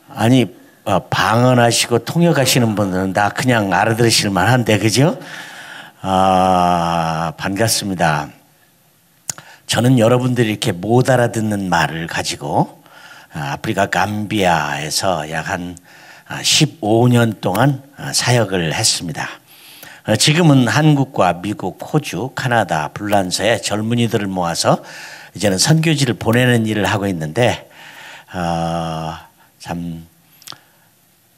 아니 방언하시고 통역하시는 분들은 다 그냥 알아들으실 만한데 그죠? 반갑습니다. 저는 여러분들이 이렇게 못 알아듣는 말을 가지고 아프리카 감비아에서 약 한 15년 동안 사역을 했습니다. 지금은 한국과 미국, 호주, 캐나다, 불란서에 젊은이들을 모아서 이제는 선교지를 보내는 일을 하고 있는데 참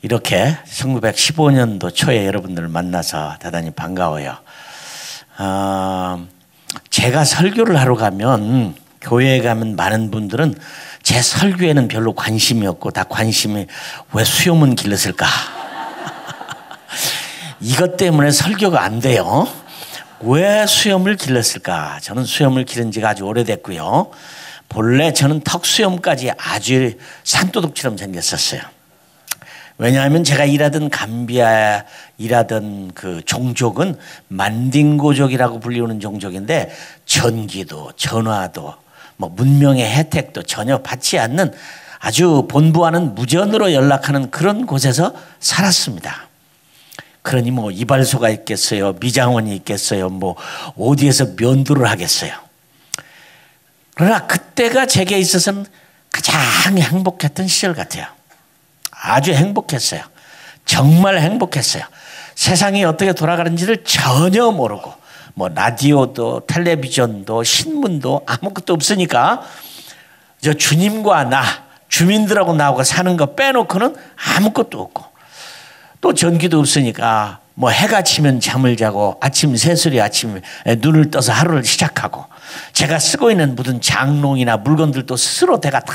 이렇게 1915년도 초에 여러분들을 만나서 대단히 반가워요. 제가 설교를 하러 가면 교회에 가면 많은 분들은 제 설교에는 별로 관심이 없고 다 관심이 왜 수염은 길렀을까? 이것 때문에 설교가 안 돼요. 왜 수염을 길렀을까? 저는 수염을 기른 지가 아주 오래됐고요. 본래 저는 턱수염까지 아주 산도둑처럼 생겼었어요. 왜냐하면 제가 일하던 감비아 일하던 그 종족은 만딩고족이라고 불리우는 종족인데 전기도 전화도 뭐 문명의 혜택도 전혀 받지 않는 아주 본부와는 무전으로 연락하는 그런 곳에서 살았습니다. 그러니 뭐 이발소가 있겠어요, 미장원이 있겠어요, 뭐 어디에서 면도를 하겠어요. 그러나 그때가 제게 있어서는 가장 행복했던 시절 같아요. 아주 행복했어요. 정말 행복했어요. 세상이 어떻게 돌아가는지를 전혀 모르고 뭐 라디오도 텔레비전도 신문도 아무것도 없으니까 저 주님과 나 주민들하고 나하고 사는 거 빼놓고는 아무것도 없고 또 전기도 없으니까 뭐 해가 지면 잠을 자고 아침 새소리 아침에 눈을 떠서 하루를 시작하고 제가 쓰고 있는 무슨 장롱이나 물건들도 스스로 내가 다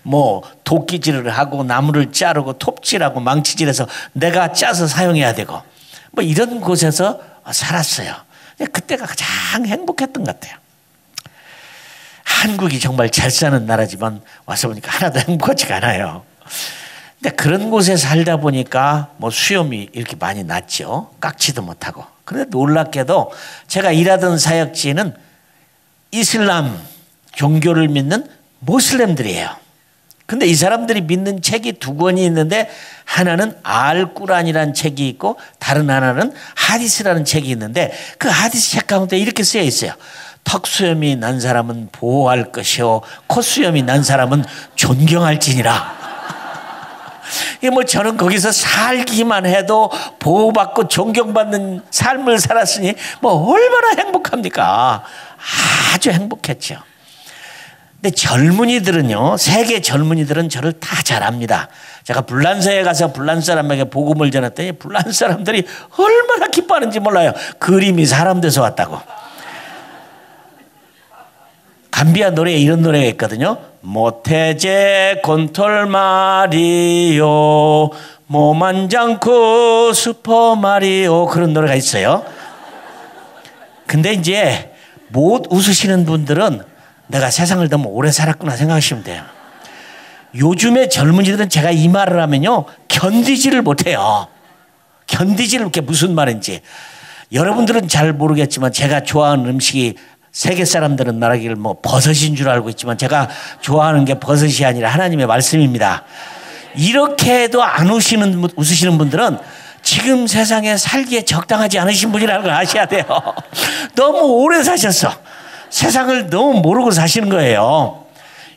뭐 도끼질을 하고 나무를 자르고 톱질하고 망치질해서 내가 짜서 사용해야 되고 뭐 이런 곳에서 살았어요. 그때가 가장 행복했던 것 같아요. 한국이 정말 잘 사는 나라지만 와서 보니까 하나도 행복하지가 않아요. 근데 그런 곳에 살다 보니까 뭐 수염이 이렇게 많이 났죠. 깎지도 못하고. 그런데 놀랍게도 제가 일하던 사역지는 이슬람 종교를 믿는 모슬렘들이에요. 근데 이 사람들이 믿는 책이 두 권이 있는데 하나는 알꾸란이라는 책이 있고 다른 하나는 하디스라는 책이 있는데 그 하디스 책 가운데 이렇게 쓰여 있어요. 턱수염이 난 사람은 보호할 것이요 콧수염이 난 사람은 존경할지니라. 뭐 저는 거기서 살기만 해도 보호받고 존경받는 삶을 살았으니 뭐 얼마나 행복합니까? 아주 행복했죠. 근데 젊은이들은요, 세계 젊은이들은 저를 다 잘 압니다. 제가 불란서에 가서 불란서 사람에게 복음을 전했더니 불란서 사람들이 얼마나 기뻐하는지 몰라요. 그림이 사람 돼서 왔다고. 감비아 노래에 이런 노래가 있거든요. 모테제 콘톨 마리오 모만장쿠 슈퍼 마리오 그런 노래가 있어요. 근데 이제 못 웃으시는 분들은 내가 세상을 너무 오래 살았구나 생각하시면 돼요. 요즘의 젊은이들은 제가 이 말을 하면요 견디지를 못해요. 견디지를 못해. 무슨 말인지 여러분들은 잘 모르겠지만 제가 좋아하는 음식이 세계 사람들은 말하기를 뭐 버섯인 줄 알고 있지만 제가 좋아하는 게 버섯이 아니라 하나님의 말씀입니다. 이렇게 해도 안 웃으시는 분들은 지금 세상에 살기에 적당하지 않으신 분이라는 걸 아셔야 돼요. 너무 오래 사셨어. 세상을 너무 모르고 사시는 거예요.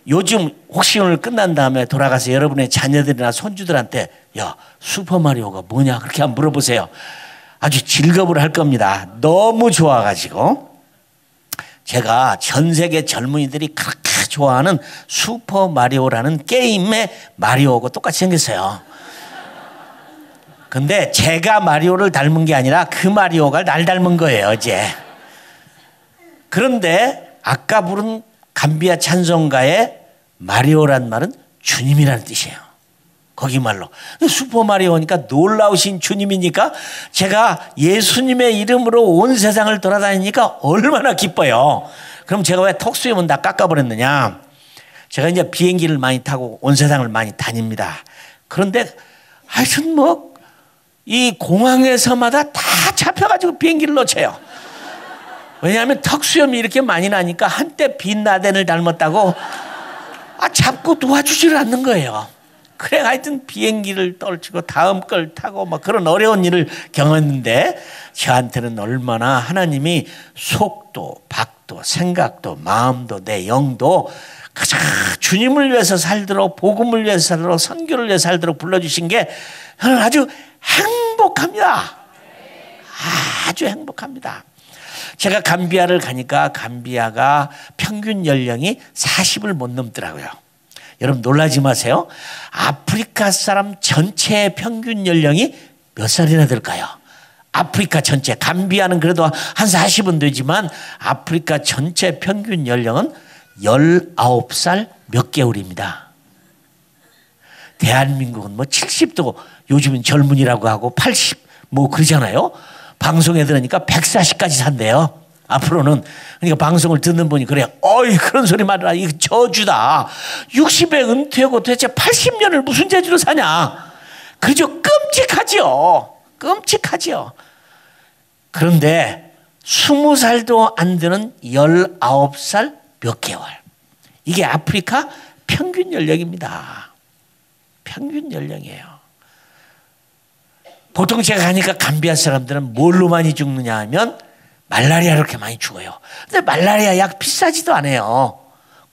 요즘 혹시 오늘 끝난 다음에 돌아가서 여러분의 자녀들이나 손주들한테 야 슈퍼마리오가 뭐냐 그렇게 한번 물어보세요. 아주 즐겁을 할 겁니다. 너무 좋아가지고 제가 전 세계 젊은이들이 그렇게 좋아하는 슈퍼마리오라는 게임의 마리오하고 똑같이 생겼어요. 근데 제가 마리오를 닮은 게 아니라 그 마리오가 날 닮은 거예요 이제. 그런데 아까 부른 감비아 찬송가의 마리오란 말은 주님이라는 뜻이에요. 거기 말로. 슈퍼마리오니까 놀라우신 주님이니까 제가 예수님의 이름으로 온 세상을 돌아다니니까 얼마나 기뻐요. 그럼 제가 왜 턱수염은 다 깎아버렸느냐. 제가 이제 비행기를 많이 타고 온 세상을 많이 다닙니다. 그런데 하여튼 뭐 이 공항에서마다 다 잡혀가지고 비행기를 놓쳐요. 왜냐하면 턱수염이 이렇게 많이 나니까 한때 빈 라덴을 닮았다고 잡고 도와주지를 않는 거예요. 그래 하여튼 비행기를 떨치고 다음 걸 타고 막 그런 어려운 일을 경험했는데 저한테는 얼마나 하나님이 속도, 박도, 생각도, 마음도, 내 영도 가장 주님을 위해서 살도록, 복음을 위해서 살도록, 선교를 위해서 살도록 불러주신 게 저는 아주 행복합니다. 아주 행복합니다. 제가 감비아를 가니까 감비아가 평균 연령이 40을 못 넘더라고요. 여러분 놀라지 마세요. 아프리카 사람 전체의 평균 연령이 몇 살이나 될까요? 아프리카 전체. 감비아는 그래도 한 40은 되지만 아프리카 전체 평균 연령은 19살 몇 개월입니다. 대한민국은 뭐 70도 요즘은 젊은이라고 하고 80 뭐 그러잖아요. 방송에 들으니까 140까지 산대요. 앞으로는. 그러니까 방송을 듣는 분이 그래요. 어이 그런 소리 말이라 이거 저주다. 60에 은퇴하고 도대체 80년을 무슨 재주로 사냐. 그죠? 끔찍하죠. 끔찍하죠. 그런데 20살도 안 되는 19살 몇 개월. 이게 아프리카 평균 연령입니다. 평균 연령이에요. 보통 제가 가니까 감비아 사람들은 뭘로 많이 죽느냐 하면 말라리아로 이렇게 많이 죽어요. 근데 말라리아 약 비싸지도 않아요.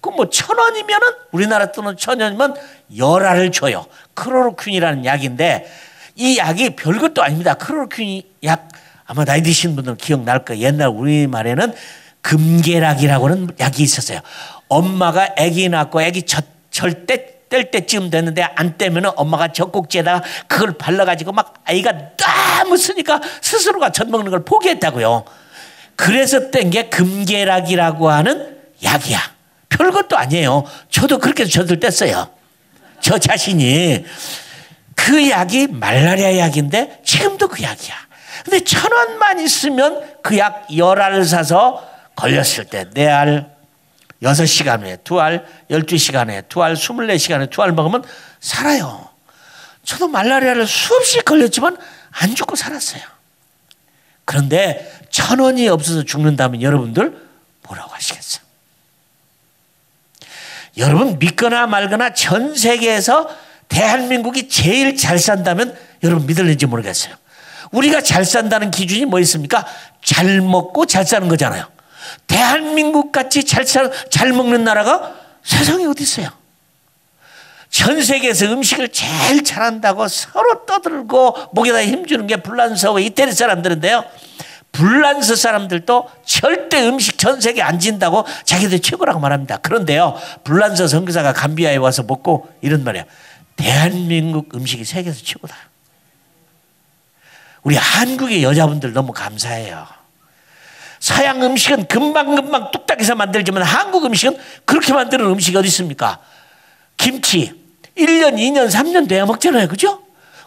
그 뭐 1,000원이면은 우리나라 돈은 1,000원이면 열알을 줘요. 크로로퀸이라는 약인데 이 약이 별것도 아닙니다. 크로로퀸 약 아마 나이 드신 분들은 기억날 거예요. 옛날 우리말에는 금계락이라고 하는 약이 있었어요. 엄마가 아기 낳고 아기 절대 뗄 때쯤 됐는데 안 떼면 엄마가 젖꼭지에다가 그걸 발라가지고 막 아이가 너무 쓰니까 스스로가 젖 먹는 걸 포기했다고요. 그래서 뗀 게 금계락이라고 하는 약이야. 별것도 아니에요. 저도 그렇게 젖을 뗐어요. 저 자신이. 그 약이 말라리아 약인데 지금도 그 약이야. 근데 1,000원만 있으면 그 약 10알을 사서 걸렸을 때 4알 6시간 후에 2알, 12시간 후에 2알, 24시간 후에 2알 먹으면 살아요. 저도 말라리아를 수없이 걸렸지만 안 죽고 살았어요. 그런데 1,000원이 없어서 죽는다면 여러분들 뭐라고 하시겠어요? 여러분 믿거나 말거나 전 세계에서 대한민국이 제일 잘 산다면 여러분 믿을는지 모르겠어요. 우리가 잘 산다는 기준이 뭐 있습니까? 잘 먹고 잘 사는 거잖아요. 대한민국 같이 잘 먹는 나라가 세상에 어디 있어요? 전 세계에서 음식을 제일 잘한다고 서로 떠들고 목에다 힘주는 게 불란서하고 이태리 사람들인데요. 불란서 사람들도 절대 음식 전 세계 안 진다고 자기들 최고라고 말합니다. 그런데요, 불란서 선교사가 감비아에 와서 먹고 이런 말이에요. 대한민국 음식이 세계에서 최고다. 우리 한국의 여자분들 너무 감사해요. 서양 음식은 금방금방 뚝딱해서 만들지만 한국 음식은 그렇게 만드는 음식이 어디 있습니까? 김치 1년, 2년, 3년 돼야 먹잖아요. 그죠?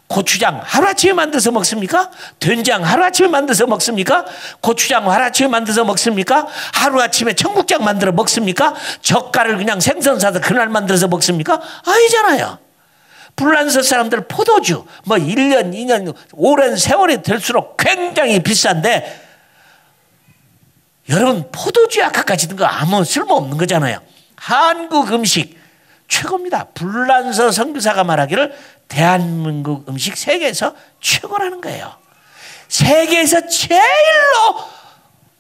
고추장 하루아침에 만들어서 먹습니까? 된장 하루아침에 만들어서 먹습니까? 고추장 하루아침에 만들어서 먹습니까? 하루아침에 청국장 만들어 먹습니까? 젓갈을 그냥 생선 사서 그날 만들어서 먹습니까? 아니잖아요. 불란서 사람들 포도주 뭐 1년, 2년 오랜 세월이 될수록 굉장히 비싼데 여러분 포도주 약까지 든 거 아무 쓸모없는 거잖아요. 한국 음식 최고입니다. 불란서 선교사가 말하기를 대한민국 음식 세계에서 최고라는 거예요. 세계에서 제일로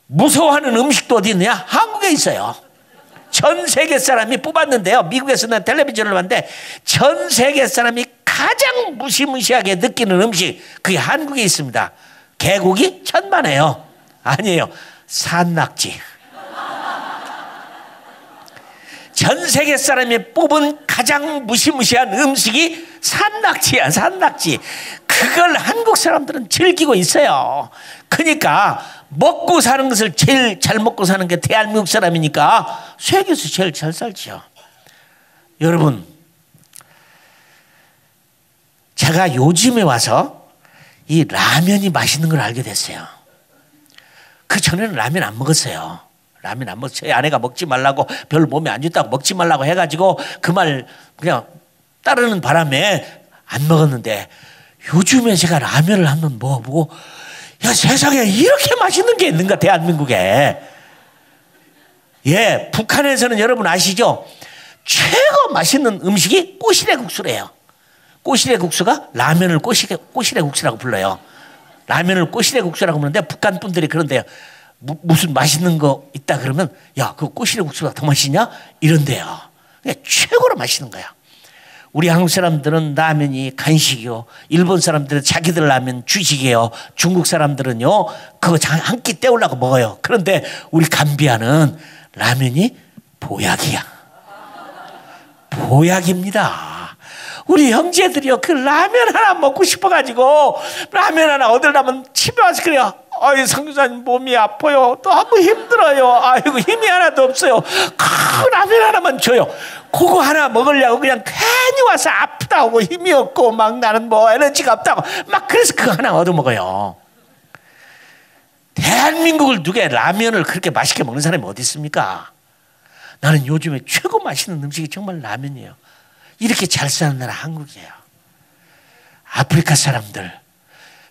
무서워하는 음식도 어디 있느냐? 한국에 있어요. 전 세계 사람이 뽑았는데요. 미국에서는 텔레비전을 봤는데 전 세계 사람이 가장 무시무시하게 느끼는 음식 그게 한국에 있습니다. 개고기 천만에요. 아니에요. 산낙지. 전 세계 사람이 뽑은 가장 무시무시한 음식이 산낙지야. 산낙지. 그걸 한국 사람들은 즐기고 있어요. 그러니까 먹고 사는 것을 제일 잘 먹고 사는 게 대한민국 사람이니까 세계에서 제일 잘 살지요. 여러분, 제가 요즘에 와서 이 라면이 맛있는 걸 알게 됐어요. 그 전에는 라면 안 먹었어요. 라면 안 먹었어요. 아내가 먹지 말라고 별로 몸에 안 좋다고 먹지 말라고 해가지고 그 말 그냥 따르는 바람에 안 먹었는데 요즘에 제가 라면을 한번 먹어보고 야 세상에 이렇게 맛있는 게 있는가 대한민국에. 예, 북한에서는 여러분 아시죠? 최고 맛있는 음식이 꼬시래국수래요. 꼬시래 국수가 라면을 꼬시래 국수라고 불러요. 라면을 꼬시래 국수라고 부르는데 북한 분들이 그런데요. 무슨 맛있는 거 있다 그러면 야, 그 꼬시래 국수가 더 맛있냐? 이런데요. 그냥 최고로 맛있는 거야. 우리 한국 사람들은 라면이 간식이요. 일본 사람들은 자기들 라면 주식이에요. 중국 사람들은요, 그거 한 끼 때우려고 먹어요. 그런데 우리 감비아는 라면이 보약이야. 보약입니다. 우리 형제들이요, 그 라면 하나 먹고 싶어가지고 라면 하나 얻으려면 집에 와서 그래요. 아이, 선교사님 몸이 아파요. 너무 힘들어요. 아이고, 힘이 하나도 없어요. 그 라면 하나만 줘요. 그거 하나 먹으려고 그냥 괜히 와서 아프다고 힘이 없고 막 나는 뭐 에너지가 없다고 막 그래서 그거 하나 얻어 먹어요. 대한민국을 누게 라면을 그렇게 맛있게 먹는 사람이 어디 있습니까? 나는 요즘에 최고 맛있는 음식이 정말 라면이에요. 이렇게 잘 사는 나라 한국이에요. 아프리카 사람들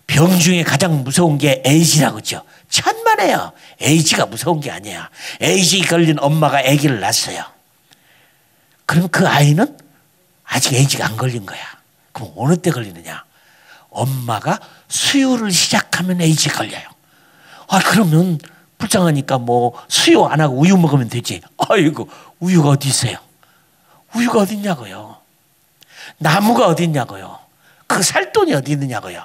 병 중에 가장 무서운 게 에이즈라고 그러죠. 천만에요. 에이즈가 무서운 게 아니야. 에이즈 걸린 엄마가 아기를 낳았어요. 그럼 그 아이는 아직 에이즈가 안 걸린 거야. 그럼 어느 때 걸리느냐? 엄마가 수유를 시작하면 에이즈 걸려요. 아, 그러면 불쌍하니까 뭐 수유 안 하고 우유 먹으면 되지. 아이고, 우유가 어디 있어요? 우유가 어디 있냐고요? 나무가 어디 있냐고요? 그 살 돈이 어디 있느냐고요?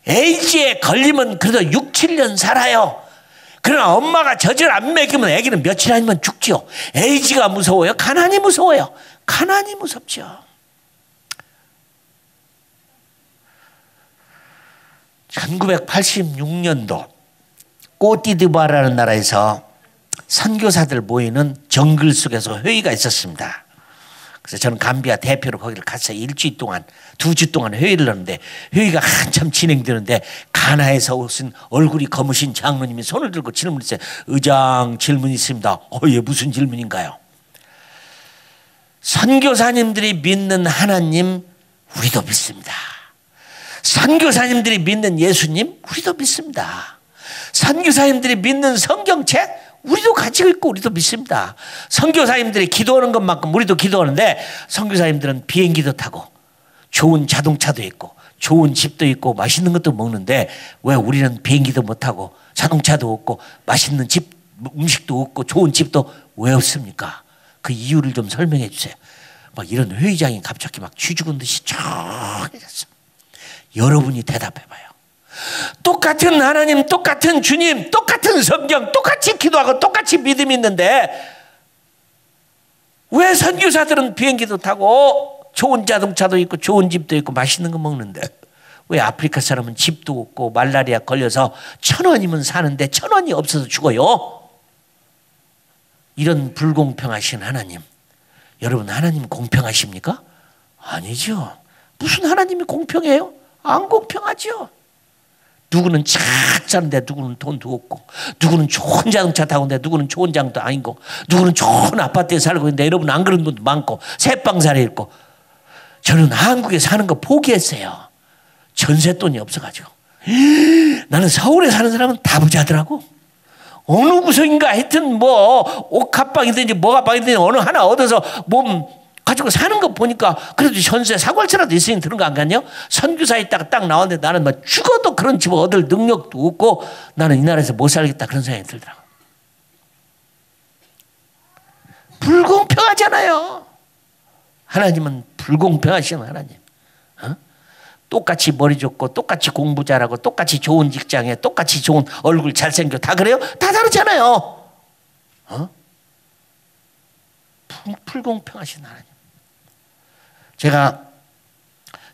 에이즈에 걸리면 그래도 6, 7년 살아요. 그러나 엄마가 젖을 안 먹이면 아기는 며칠 아니면 죽죠. 에이즈가 무서워요? 가난이 무서워요? 가난이 무섭죠. 1986년도 꼬티디부아르라는 나라에서 선교사들 모이는 정글 속에서 회의가 있었습니다. 그래서 저는 감비아 대표로 거기를 갔어요. 일주일 동안, 2주 동안 회의를 하는데 회의가 한참 진행되는데 가나에서 오신 얼굴이 검으신 장로님이 손을 들고 질문했어요. 의장, 질문이 있습니다. 예, 무슨 질문인가요? 선교사님들이 믿는 하나님 우리도 믿습니다. 선교사님들이 믿는 예수님 우리도 믿습니다. 선교사님들이 믿는 성경책 우리도 가지고 있고 우리도 믿습니다. 선교사님들이 기도하는 것만큼 우리도 기도하는데 선교사님들은 비행기도 타고 좋은 자동차도 있고 좋은 집도 있고 맛있는 것도 먹는데 왜 우리는 비행기도 못 타고 자동차도 없고 맛있는 집 음식도 없고 좋은 집도 왜 없습니까? 그 이유를 좀 설명해 주세요. 막 이런 회의장이 갑자기 막 쥐 죽은 듯이 조용해졌어. 여러분이 대답해 봐요. 똑같은 하나님, 똑같은 주님, 똑같은 성경, 똑같이 기도하고 똑같이 믿음이 있는데 왜 선교사들은 비행기도 타고 좋은 자동차도 있고 좋은 집도 있고 맛있는 거 먹는데 왜 아프리카 사람은 집도 없고 말라리아 걸려서 1,000원이면 사는데 1,000원이 없어서 죽어요? 이런 불공평하신 하나님, 여러분 하나님 공평하십니까? 아니죠. 무슨 하나님이 공평해요? 안 공평하죠. 누구는 잘 사는데 누구는 돈도 없고 누구는 좋은 자동차 타고 있는데 누구는 좋은 장도 아니고 누구는 좋은 아파트에 살고 있는데 여러분 안 그런 분도 많고 새빵살에 있고 저는 한국에 사는 거 포기했어요. 전세돈이 없어가지고. 나는 서울에 사는 사람은 다 부자더라고. 어느 구석인가 하여튼 뭐 옥합방이든지 뭐가방이든지 어느 하나 얻어서 몸 가지고 사는 거 보니까 그래도 전세 사골세라도 있으니 들은 거 안 같냐? 선교사 있다가 딱 나왔는데 나는 뭐 죽어도 그런 집을 얻을 능력도 없고 나는 이 나라에서 못 살겠다 그런 생각이 들더라고. 불공평하잖아요. 하나님은 불공평하신 하나님. 어? 똑같이 머리 좋고 똑같이 공부 잘하고 똑같이 좋은 직장에 똑같이 좋은 얼굴 잘생겨 다 그래요? 다 다르잖아요. 어? 불공평하신 하나님. 제가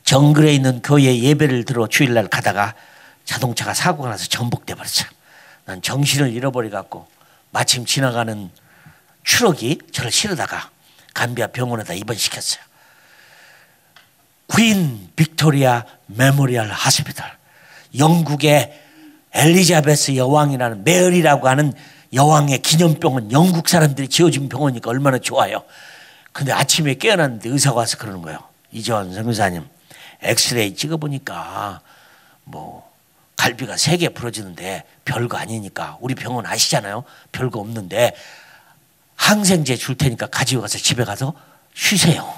정글에 있는 교회 예배를 들어 주일날 가다가 자동차가 사고가 나서 전복돼 버렸어요. 난 정신을 잃어버려 갖고 마침 지나가는 트럭이 저를 실어다가 감비아 병원에다 입원시켰어요. 퀸 빅토리아 메모리얼 하스피탈, 영국의 엘리자베스 여왕이라는 메어리라고 하는 여왕의 기념병은 영국 사람들이 지어준 병원이니까 얼마나 좋아요. 근데 아침에 깨어났는데 의사가 와서 그러는 거예요. 이재원 선교사님, 엑스레이 찍어보니까 뭐 갈비가 3개 부러지는데 별거 아니니까 우리 병원 아시잖아요. 별거 없는데 항생제 줄 테니까 가지고 가서 집에 가서 쉬세요.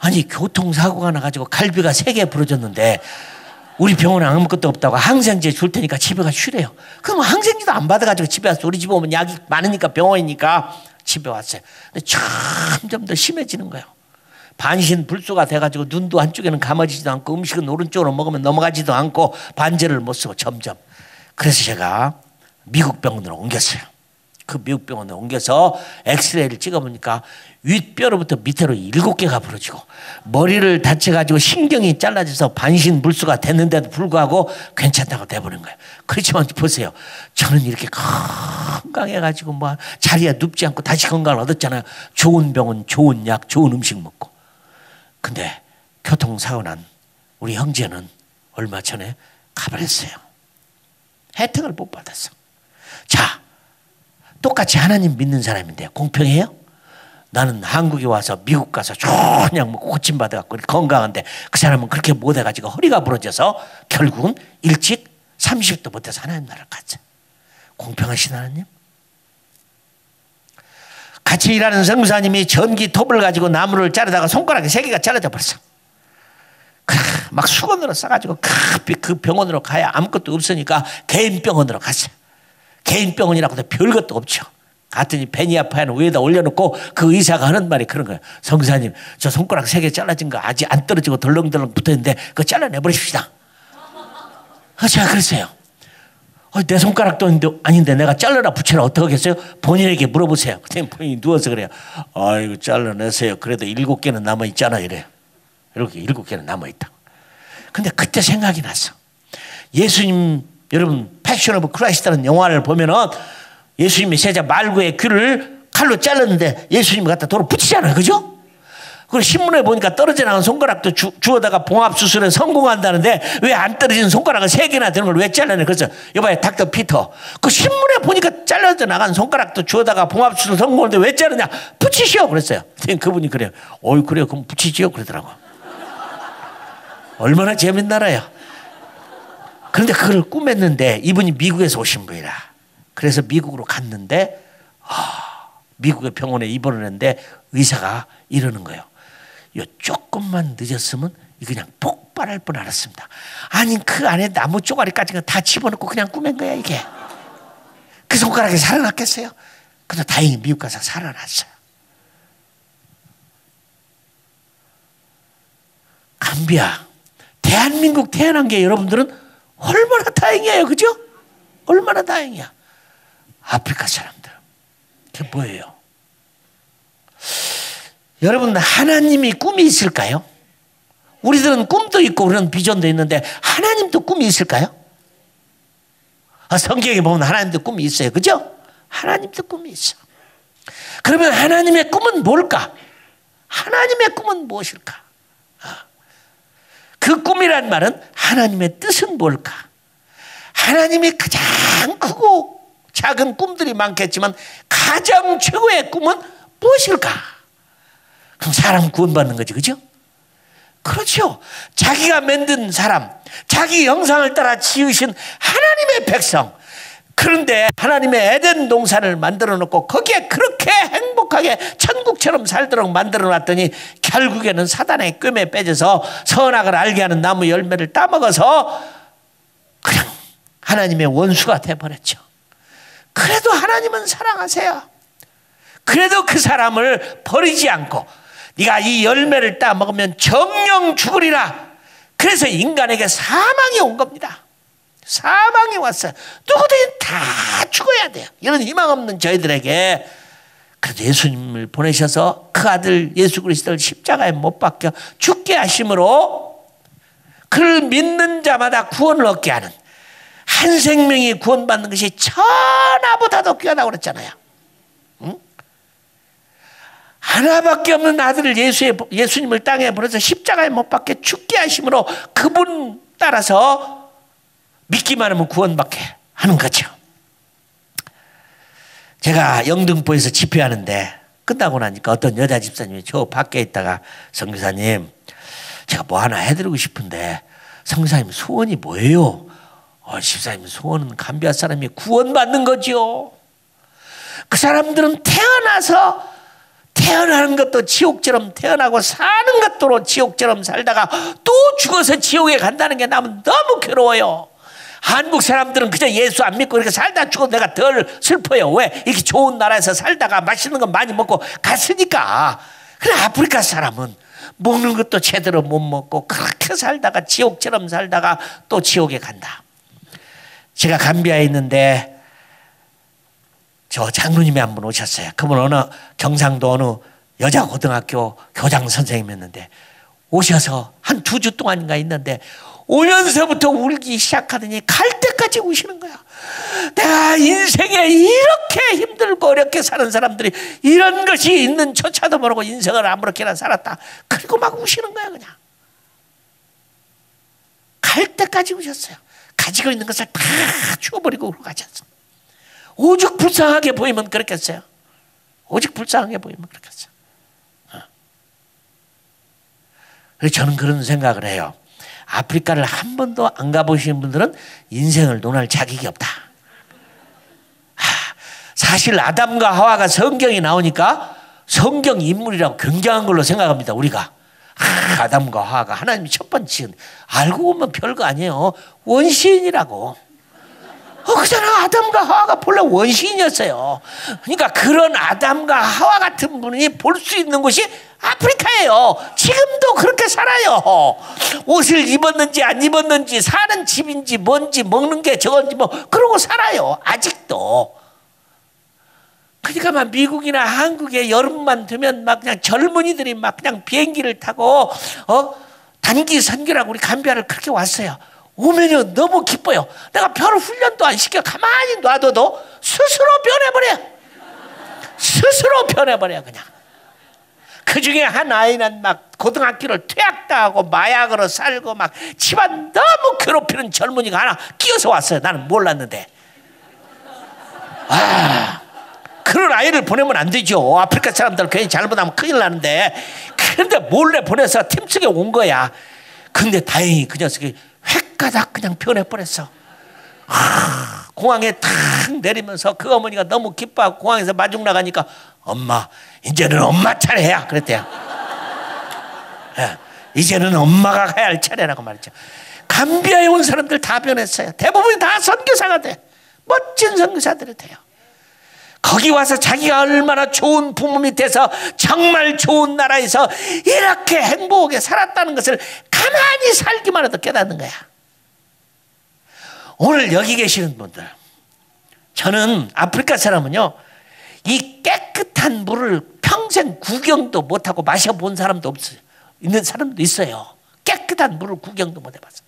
아니 교통사고가 나가지고 갈비가 3개 부러졌는데 우리 병원에 아무것도 없다고 항생제 줄 테니까 집에 가 쉬래요. 그럼 항생제도 안 받아가지고 집에 왔어. 우리 집에 오면 약이 많으니까 병원이니까 집에 왔어요. 근데 점점 더 심해지는 거예요. 반신불수가 돼가지고 눈도 한쪽에는 감아지지도 않고 음식은 오른쪽으로 먹으면 넘어가지도 않고 반제를 못 쓰고 점점. 그래서 제가 미국 병원으로 옮겼어요. 그 미국 병원에 옮겨서 엑스레이를 찍어보니까 윗뼈로부터 밑으로 7개가 부러지고 머리를 다쳐가지고 신경이 잘라져서 반신불수가 됐는데도 불구하고 괜찮다고 돼버린 거예요. 그렇지만 보세요. 저는 이렇게 건강해가지고 뭐 자리에 눕지 않고 다시 건강을 얻었잖아요. 좋은 병원, 좋은 약, 좋은 음식 먹고. 근데 교통사고 난 우리 형제는 얼마 전에 가버렸어요. 혜택을 못 받았어. 자, 똑같이 하나님 믿는 사람인데 공평해요? 나는 한국에 와서 미국 가서 좋은 약 먹고 고침받아갖고 건강한데 그 사람은 그렇게 못해가지고 허리가 부러져서 결국은 일찍 30도 못해서 하나님 나라를 갔죠. 공평하신 하나님? 같이 일하는 선교사님이 전기 톱을 가지고 나무를 자르다가 손가락이 3개가 잘라져 버렸어. 막 수건으로 싸가지고 그 병원으로 가야 아무것도 없으니까 개인 병원으로 갔어요. 개인 병원이라고도 별것도 없죠. 갔더니 베니아파는 위에다 올려놓고 그 의사가 하는 말이 그런 거예요. 선교사님, 저 손가락 3개 잘라진 거 아직 안 떨어지고 덜렁덜렁 붙어있는데 그거 잘라내버리십시다. 제가 그랬어요. 내 손가락도 아닌데 내가 잘라라 붙여라 어떡하겠어요? 본인에게 물어보세요. 그랬더니 본인이 누워서 그래요. 아이고 잘라내세요. 그래도 7개는 남아있잖아 이래요. 이렇게 7개는 남아있다. 근데 그때 생각이 났어. 예수님, 여러분 패션 오브 크라이스트라는 영화를 보면은 예수님이 세자 말구의 귀를 칼로 잘랐는데 예수님이 갖다 도로 붙이잖아요. 그죠? 그리고 신문에 보니까 떨어져 나간 손가락도 주워다가 봉합수술에 성공한다는데 왜 안 떨어진 손가락을 3개나 되는 걸 왜 잘라내? 그래서 여봐요 닥터 피터. 그 신문에 보니까 잘라져 나간 손가락도 주워다가 봉합수술 성공하는데 왜 자르냐? 붙이시오. 그랬어요. 그분이 그래요. 어이 그래요. 그럼 붙이지요. 그러더라고. 얼마나 재밌나라요. 그런데 그걸 꿈했는데 이분이 미국에서 오신 분이라. 그래서 미국으로 갔는데 미국의 병원에 입원을 했는데 의사가 이러는 거예요. 조금만 늦었으면 그냥 폭발할 뻔 알았습니다. 아니 그 안에 나무 쪼가리까지 다 집어넣고 그냥 꾸맨 거야 이게. 그 손가락이 살아났겠어요? 그래서 다행히 미국 가서 살아났어요. 감비야, 대한민국 태어난 게 여러분들은 얼마나 다행이에요. 그죠? 얼마나 다행이야. 아프리카 사람들 그게 뭐예요? 여러분 하나님이 꿈이 있을까요? 우리들은 꿈도 있고 우리는 비전도 있는데 하나님도 꿈이 있을까요? 성경에 보면 하나님도 꿈이 있어요. 그죠? 하나님도 꿈이 있어. 그러면 하나님의 꿈은 뭘까? 하나님의 꿈은 무엇일까? 그 꿈이란 말은 하나님의 뜻은 뭘까? 하나님이 가장 크고 작은 꿈들이 많겠지만 가장 최고의 꿈은 무엇일까? 그럼 사람 구원받는 거지, 그죠? 그렇죠. 자기가 만든 사람, 자기 형상을 따라 지으신 하나님의 백성. 그런데 하나님의 에덴 동산을 만들어 놓고 거기에 그렇게 행복하게 천국처럼 살도록 만들어 놨더니 결국에는 사단의 꾀에 빼져서 선악을 알게 하는 나무 열매를 따먹어서 그냥 하나님의 원수가 돼버렸죠. 그래도 하나님은 사랑하세요. 그래도 그 사람을 버리지 않고 네가 이 열매를 따먹으면 정령 죽으리라. 그래서 인간에게 사망이 온 겁니다. 사망이 왔어요. 누구든지 다 죽어야 돼요. 이런 희망 없는 저희들에게 그래도 예수님을 보내셔서 그 아들 예수 그리스도를 십자가에 못 박혀 죽게 하심으로 그를 믿는 자마다 구원을 얻게 하는 한 생명이 구원받는 것이 천하보다도 귀하다고 그랬잖아요. 응? 하나밖에 없는 아들을 예수님을 땅에 보내서 십자가에 못 박혀 죽게 하심으로 그분 따라서 믿기만 하면 구원받게 하는 거죠. 제가 영등포에서 집회하는데 끝나고 나니까 어떤 여자 집사님이 저 밖에 있다가 선교사님 제가 뭐 하나 해드리고 싶은데 선교사님 소원이 뭐예요? 집사님 소원은 감비아 사람이 구원받는 거죠. 그 사람들은 태어나서 태어나는 것도 지옥처럼 태어나고 사는 것도 지옥처럼 살다가 또 죽어서 지옥에 간다는 게 나는 너무 괴로워요. 한국 사람들은 그저 예수 안 믿고 이렇게 살다 죽어도 내가 덜 슬퍼요. 왜? 이렇게 좋은 나라에서 살다가 맛있는 거 많이 먹고 갔으니까. 그래, 아프리카 사람은 먹는 것도 제대로 못 먹고 그렇게 살다가 지옥처럼 살다가 또 지옥에 간다. 제가 감비아에 있는데 저 장로님이 한 분 오셨어요. 그분 어느 경상도 어느 여자 고등학교 교장 선생님이었는데 오셔서 한 2주 동안인가 있는데 오면서부터 울기 시작하더니 갈 때까지 우시는 거야. 내가 인생에 이렇게 힘들고 어렵게 사는 사람들이 이런 것이 있는 조차도 모르고 인생을 아무렇게나 살았다. 그리고 막 우시는 거야. 그냥 갈 때까지 우셨어요. 가지고 있는 것을 다 주워버리고 가셨어. 오죽 불쌍하게 보이면 그렇겠어요. 오직 불쌍하게 보이면 그렇겠어요. 그래서 저는 그런 생각을 해요. 아프리카를 한 번도 안 가보신 분들은 인생을 논할 자격이 없다. 사실 아담과 하와가 성경에 나오니까 성경 인물이라고 굉장한 걸로 생각합니다. 우리가 아담과 하와가 하나님이 첫 번째 알고 보면 별거 아니에요. 원시인이라고. 그잖아. 아담과 하와가 본래 원시인이었어요. 그러니까 그런 아담과 하와 같은 분이 볼 수 있는 곳이 아프리카예요. 지금도 그렇게 살아요. 옷을 입었는지 안 입었는지 사는 집인지 뭔지 먹는 게 저건지 뭐 그러고 살아요. 아직도. 그러니까 막 미국이나 한국에 여름만 되면 막 그냥 젊은이들이 막 그냥 비행기를 타고 단기 선교라고 우리 감비아를 그렇게 왔어요. 오면요 너무 기뻐요. 내가 별 훈련도 안 시켜 가만히 놔둬도 스스로 변해버려. 스스로 변해버려 그냥. 그중에 한 아이는 막 고등학교를 퇴학당하고 마약으로 살고 막 집안 너무 괴롭히는 젊은이가 하나 끼어서 왔어요. 나는 몰랐는데. 그런 아이를 보내면 안 되죠. 아프리카 사람들 괜히 잘못하면 큰일 나는데. 그런데 몰래 보내서 팀속에 온 거야. 근데 다행히 그 녀석이 획가닥 그냥 변해버렸어. 공항에 탁 내리면서 그 어머니가 너무 기뻐하고 공항에서 마중 나가니까 엄마 이제는 엄마 차례야 그랬대요. 이제는 엄마가 가야 할 차례라고 말했죠. 감비아에 온 사람들 다 변했어요. 대부분이 다 선교사가 돼. 멋진 선교사들이 돼요. 거기 와서 자기가 얼마나 좋은 부모 밑에서 정말 좋은 나라에서 이렇게 행복하게 살았다는 것을 가만히 살기만 해도 깨닫는 거야. 오늘 여기 계시는 분들, 저는 아프리카 사람은요 이 깨끗한 물을 평생 구경도 못하고 마셔본 사람도 없어요. 있는 사람도 있어요. 깨끗한 물을 구경도 못 해봤어.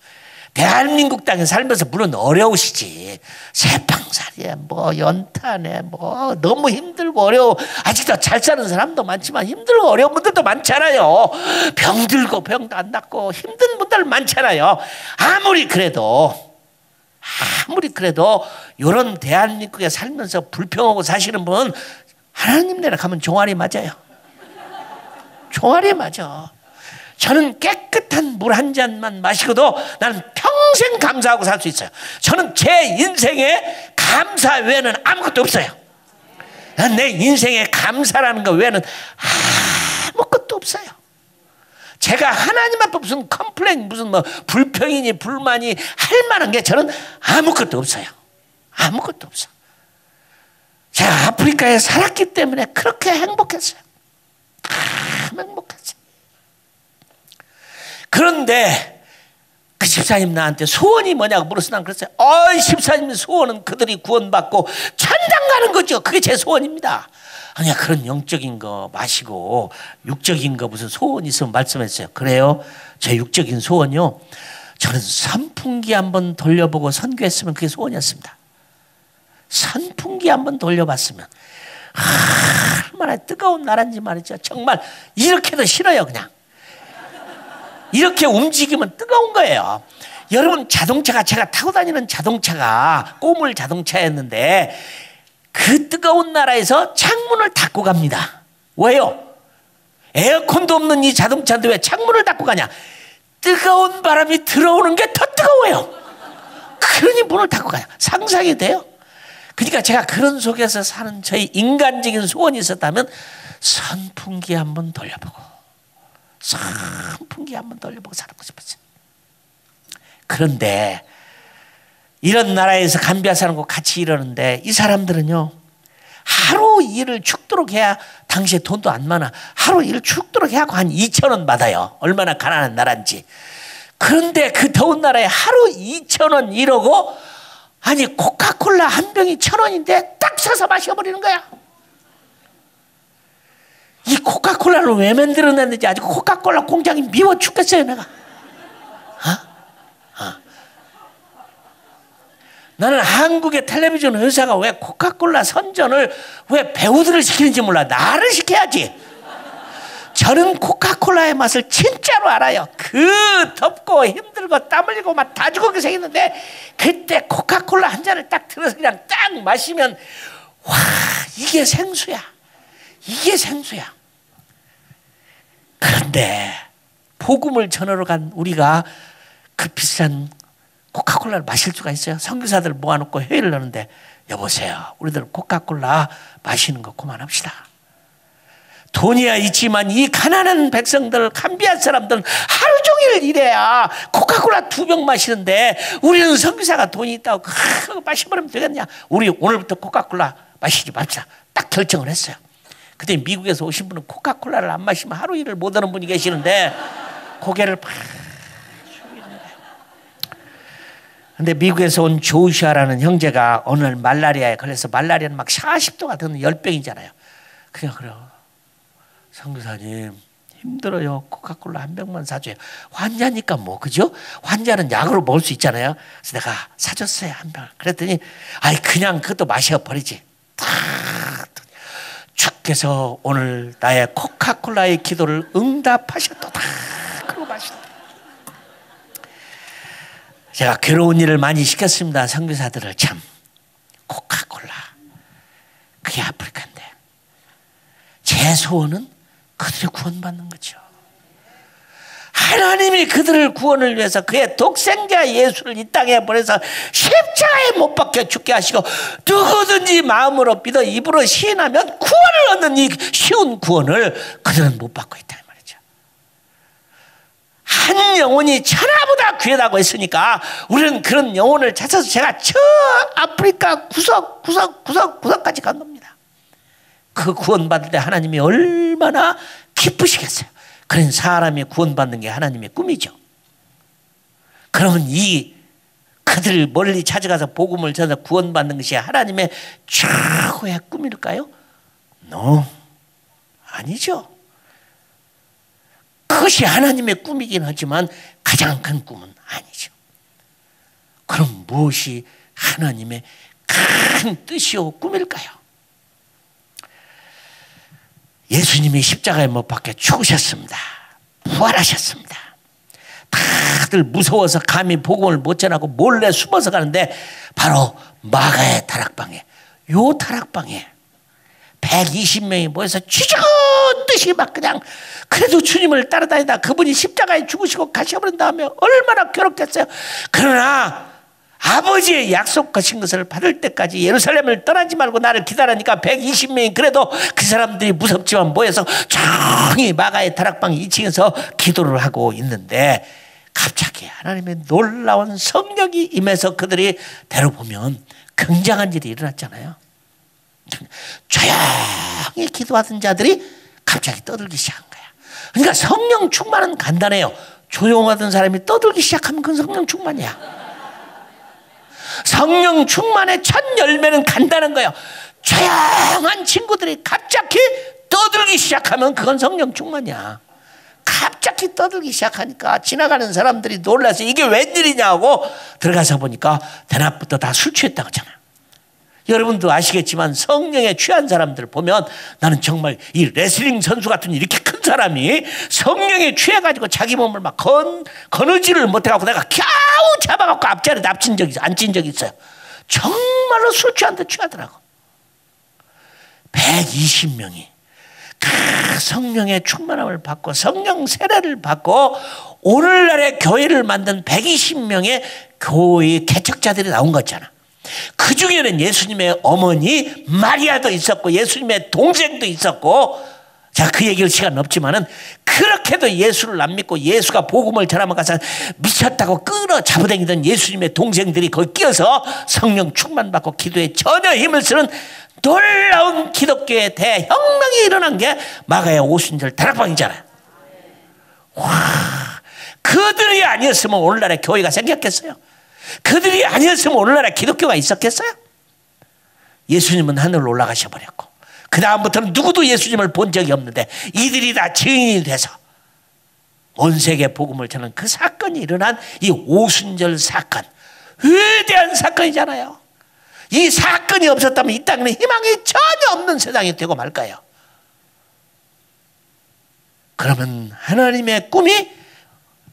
대한민국 땅에 살면서 물론 어려우시지. 세팡살이에 뭐 연탄에 뭐 너무 힘들고 어려워. 아직도 잘 사는 사람도 많지만 힘들고 어려운 분들도 많잖아요. 병들고 병도 안 낫고 힘든 분들 많잖아요. 아무리 그래도 이런 대한민국에 살면서 불평하고 사시는 분 하나님 나라 가면 종아리 맞아요. 종아리 맞아. 저는 깨끗한 물 한 잔만 마시고도 나는 평생 감사하고 살 수 있어요. 저는 제 인생에 감사 외에는 아무것도 없어요. 내 인생에 감사라는 것 외에는 아무것도 없어요. 제가 하나님 앞에 무슨 컴플레인 무슨 뭐 불평이니 불만이 할 만한 게 저는 아무것도 없어요. 아무것도 없어. 제가 아프리카에 살았기 때문에 그렇게 행복했어요. 참 행복했어요. 그런데 그 집사님 나한테 소원이 뭐냐고 물어서 난 그랬어요. 집사님 소원은 그들이 구원받고 천당 가는 거죠. 그게 제 소원입니다. 아니야, 그런 영적인 거 마시고 육적인 거 무슨 소원 있으면 말씀했어요. 그래요? 제 육적인 소원이요, 저는 선풍기 한번 돌려보고 선교했으면 그게 소원이었습니다. 선풍기 한번 돌려봤으면 얼마나 뜨거운 나라인지 말이죠. 정말 이렇게도 싫어요. 그냥 이렇게 움직이면 뜨거운 거예요. 여러분, 자동차가, 제가 타고 다니는 자동차가 꼬물 자동차였는데 그 뜨거운 나라에서 창문을 닫고 갑니다. 왜요? 에어컨도 없는 이 자동차인데 왜 창문을 닫고 가냐? 뜨거운 바람이 들어오는 게 더 뜨거워요. 그러니 문을 닫고 가요. 상상이 돼요? 그러니까 제가 그런 속에서 사는 저희 인간적인 소원이 있었다면 선풍기 한번 돌려보고 선풍기 한번 돌려보고 살고 싶었어요. 그런데 이런 나라에서 감비아 사람과 같이 이러는데 이 사람들은요, 하루 일을 죽도록 해야, 당시에 돈도 안 많아, 하루 일을 죽도록 해야 한 2,000원 받아요. 얼마나 가난한 나라인지. 그런데 그 더운 나라에 하루 2,000원 이러고, 아니 코카콜라 한 병이 1,000원인데 딱 사서 마셔버리는 거야. 이 코카콜라를 왜 만들어냈는지 아직 코카콜라 공장이 미워 죽겠어요 내가. 나는 한국의 텔레비전 회사가 왜 코카콜라 선전을 왜 배우들을 시키는지 몰라. 나를 시켜야지. 저는 코카콜라의 맛을 진짜로 알아요. 그 덥고 힘들고 땀 흘리고 막 다 죽어게 생겼는데, 그때 코카콜라 한 잔을 딱 들어서 그냥 딱 마시면, 와, 이게 생수야. 이게 생수야. 그런데 복음을 전하러 간 우리가 그 비싼 코카콜라를 마실 수가 있어요? 선교사들 모아놓고 회의를 하는데, 여보세요, 우리들 코카콜라 마시는 거 그만합시다. 돈이야 있지만 이 가난한 백성들, 감비아 사람들은 하루 종일 일해야 코카콜라 2병 마시는데, 우리는 선교사가 돈이 있다고 마셔버리면 되겠냐. 우리 오늘부터 코카콜라 마시지 맙시다. 딱 결정을 했어요. 그때 미국에서 오신 분은 코카콜라를 안 마시면 하루 일을 못하는 분이 계시는데 고개를 팍 숙이는데, 근데 미국에서 온 조슈아라는 형제가 어느 날 말라리아에 걸려서, 말라리아는 막 40도가 되는 열병이잖아요. 그래요. 선교사님 힘들어요. 코카콜라 한 병만 사줘요. 환자니까 뭐, 그죠? 환자는 약으로 먹을 수 있잖아요. 그래서 내가 사줬어요, 한 병. 그랬더니, 아이 그냥 그것도 마셔버리지. 주께서 오늘 나의 코카콜라의 기도를 응답하셨도다. 그러고 마신다. 제가 괴로운 일을 많이 시켰습니다. 선교사들을. 참, 코카콜라 그게 아프리카인데 제 소원은 그들이 구원받는 거죠. 하나님이 그들을 구원을 위해서 그의 독생자 예수를 이 땅에 보내서 십자가에 못 박혀 죽게 하시고, 누구든지 마음으로 믿어 입으로 시인하면 구원을 얻는 이 쉬운 구원을 그들은 못 받고 있다 이 말이죠. 한 영혼이 천하보다 귀하다고 했으니까 우리는 그런 영혼을 찾아서 제가 저 아프리카 구석까지 간 겁니다. 그 구원받을 때 하나님이 얼마나 기쁘시겠어요. 그런 사람이 구원받는 게 하나님의 꿈이죠. 그러면 그들을 멀리 찾아가서 복음을 전해서 구원받는 것이 하나님의 최고의 꿈일까요? No, 아니죠. 그것이 하나님의 꿈이긴 하지만 가장 큰 꿈은 아니죠. 그럼 무엇이 하나님의 큰 뜻이요 꿈일까요? 예수님이 십자가에 못 박혀 죽으셨습니다. 부활하셨습니다. 다들 무서워서 감히 복음을 못 전하고 몰래 숨어서 가는데, 바로 마가의 다락방에, 요 다락방에 120명이 모여서 쥐죽듯이 막 그냥, 그래도 주님을 따라다니다 그분이 십자가에 죽으시고 가셔버린 다음에 얼마나 괴롭겠어요. 그러나 아버지의 약속하신 것을 받을 때까지 예루살렘을 떠나지 말고 나를 기다리니까 120명이 그래도 그 사람들이 무섭지만 모여서 조용히 마가의 다락방 2층에서 기도를 하고 있는데, 갑자기 하나님의 놀라운 성령이 임해서 그들이 데려보면 굉장한 일이 일어났잖아요. 조용히 기도하던 자들이 갑자기 떠들기 시작한 거야. 그러니까 성령 충만은 간단해요. 조용하던 사람이 떠들기 시작하면 그건 성령 충만이야. 성령 충만의 첫 열매는 간단한 거예요. 조용한 친구들이 갑자기 떠들기 시작하면 그건 성령 충만이야. 갑자기 떠들기 시작하니까 지나가는 사람들이 놀라서 이게 웬일이냐고 들어가서 보니까 대낮부터 다 술 취했다고 하잖아. 여러분도 아시겠지만 성령에 취한 사람들 보면, 나는 정말 이 레슬링 선수 같은 이렇게 큰 사람이 성령에 취해가지고 자기 몸을 막 거느지를 못해갖고 내가 겨우 잡아갖고 앞자리에 앉힌 적이 있어요. 정말로 술 취한 듯 취하더라고. 120명이 그 성령의 충만함을 받고 성령 세례를 받고 오늘날의 교회를 만든 120명의 교회 개척자들이 나온 거잖아. 그 중에는 예수님의 어머니 마리아도 있었고 예수님의 동생도 있었고 자, 그 얘기를 시간은 없지만은 그렇게도 예수를 안 믿고 예수가 복음을 전하면 가서 미쳤다고 끌어 잡아다니던 예수님의 동생들이 거기 끼어서 성령 충만받고 기도에 전혀 힘을 쓰는 놀라운 기독교의 대혁명이 일어난 게 마가의 오순절 다락방이잖아요. 와, 그들이 아니었으면 오늘날의 교회가 생겼겠어요? 그들이 아니었으면 오늘날의 기독교가 있었겠어요? 예수님은 하늘로 올라가셔 버렸고 그 다음부터는 누구도 예수님을 본 적이 없는데 이들이 다 증인이 돼서 온 세계 복음을 전하는 그 사건이 일어난 이 오순절 사건, 위대한 사건이잖아요. 이 사건이 없었다면 이 땅에는 희망이 전혀 없는 세상이 되고 말까요? 그러면 하나님의 꿈이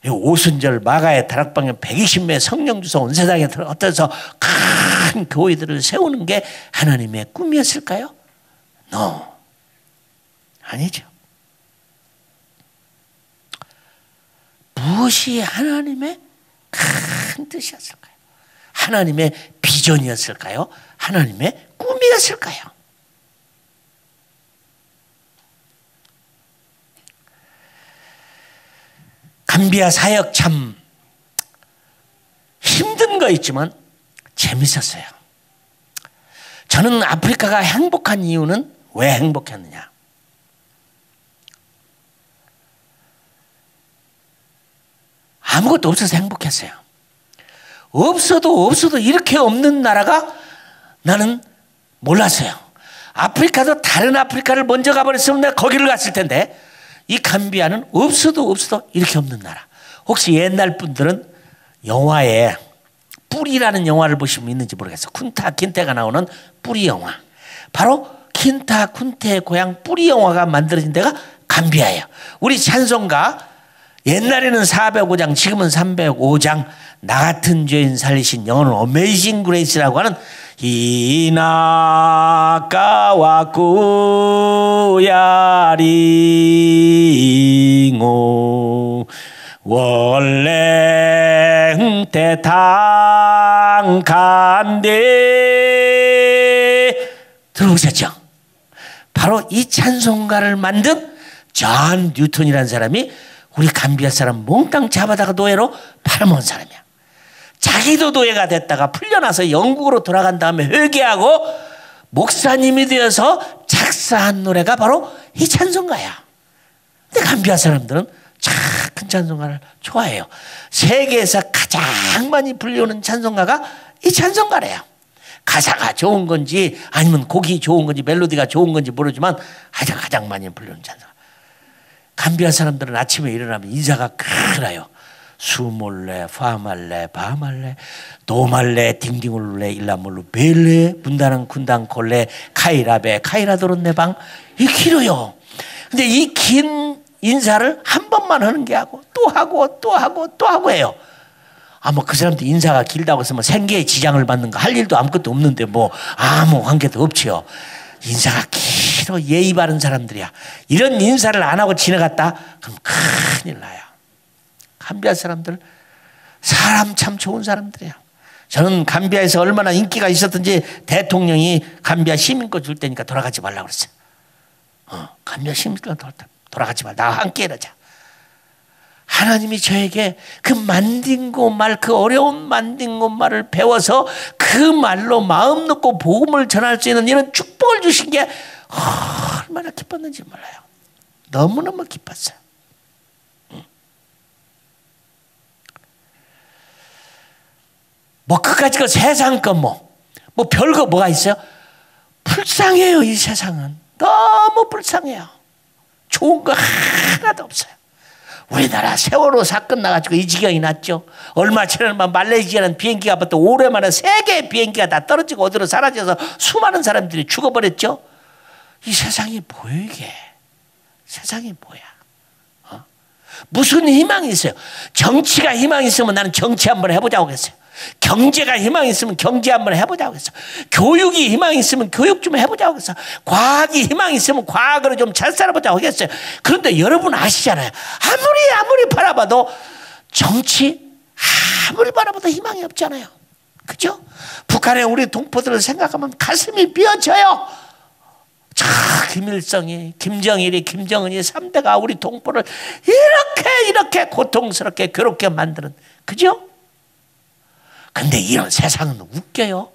오순절 마가의 다락방에 120명의 성령 주사 온 세상에 들어서 큰 교회들을 세우는 게 하나님의 꿈이었을까요? No. 아니죠. 무엇이 하나님의 큰 뜻이었을까요? 하나님의 비전이었을까요? 하나님의 꿈이었을까요? 감비아 사역 참 힘든 거 있지만 재밌었어요. 저는 아프리카가 행복한 이유는 왜 행복했느냐? 아무것도 없어서 행복했어요. 없어도 이렇게 없는 나라가 나는 몰랐어요. 아프리카도 다른 아프리카를 먼저 가버렸으면 내가 거기를 갔을 텐데 이 감비아는 없어도 이렇게 없는 나라. 혹시 옛날 분들은 영화에 뿌리라는 영화를 보시면 있는지 모르겠어요. 쿤타 킨테가 나오는 뿌리 영화. 바로 킨타 쿤테의 고향 뿌리 영화가 만들어진 데가 감비아예요. 우리 찬송가 옛날에는 405장 지금은 305장 나 같은 죄인 살리신 영어는 어메이징 그레이스라고 하는 이나까와 꾸야링오 원래 대탕간데 들어보셨죠? 바로 이 찬송가를 만든 존 뉴턴이라는 사람이 우리 감비아 사람 몽땅 잡아다가 노예로 팔아먹은 사람이야. 자기도 노예가 됐다가 풀려나서 영국으로 돌아간 다음에 회개하고 목사님이 되어서 작사한 노래가 바로 이 찬송가야. 근데 감비아 사람들은 큰 찬송가를 좋아해요. 세계에서 가장 많이 불려오는 찬송가가 이 찬송가래요. 가사가 좋은 건지 아니면 곡이 좋은 건지 멜로디가 좋은 건지 모르지만 가장 많이 불려오는 찬송가. 감비아 사람들은 아침에 일어나면 인사가 크나요. 수몰레, 파말레, 바말레, 도말레, 딩딩울레, 일라몰루, 벨레, 분다랑 군당 콜레, 카이라베, 카이라도론네방 이 길어요. 근데 이 긴 인사를 한 번만 하는 게 하고 또 하고 해요. 뭐 그 사람들 인사가 길다고 해서 뭐 생계에 지장을 받는 거 할 일도 아무것도 없는데 뭐 아무 관계도 없지요. 인사가 길어 예의 바른 사람들이야. 이런 인사를 안 하고 지나갔다 그럼 큰일 나요. 감비아 사람들 사람 참 좋은 사람들이에요. 저는 감비아에서 얼마나 인기가 있었든지 대통령이 감비아 시민권 줄 테니까 돌아가지 말라고 그랬어요. 감비아 시민권 돌아가지 말. 나와 함께 이러자. 하나님이 저에게 그 만딩고 말, 그 어려운 만딩고 말을 배워서 그 말로 마음 놓고 복음을 전할 수 있는 이런 축복을 주신 게 얼마나 기뻤는지 몰라요. 너무너무 기뻤어요. 뭐 그까짓 거 세상 거 뭐 별거 뭐가 있어요? 불쌍해요. 이 세상은 너무 불쌍해요. 좋은 거 하나도 없어요. 우리나라 세월호 사건 나가지고 이 지경이 났죠. 얼마 전에만 말레이시아는 비행기가 또 오랜만에 3개의 비행기가 다 떨어지고 어디로 사라져서 수많은 사람들이 죽어버렸죠. 이 세상이 뭐야 이게? 세상이 뭐야? 무슨 희망이 있어요? 정치가 희망이 있으면 나는 정치 한번 해보자고 했어요. 경제가 희망이 있으면 경제 한번 해보자고 했어. 교육이 희망이 있으면 교육 좀 해보자고 했어. 과학이 희망이 있으면 과학으로 좀 잘 살아보자고 했어요. 그런데 여러분 아시잖아요. 아무리 바라봐도 정치 아무리 바라봐도 희망이 없잖아요. 그죠? 북한의 우리 동포들을 생각하면 가슴이 삐어져요. 김일성이, 김정일이, 김정은이 3대가 우리 동포를 이렇게 고통스럽게 괴롭게 만드는, 그죠? 근데 이런 세상은 웃겨요.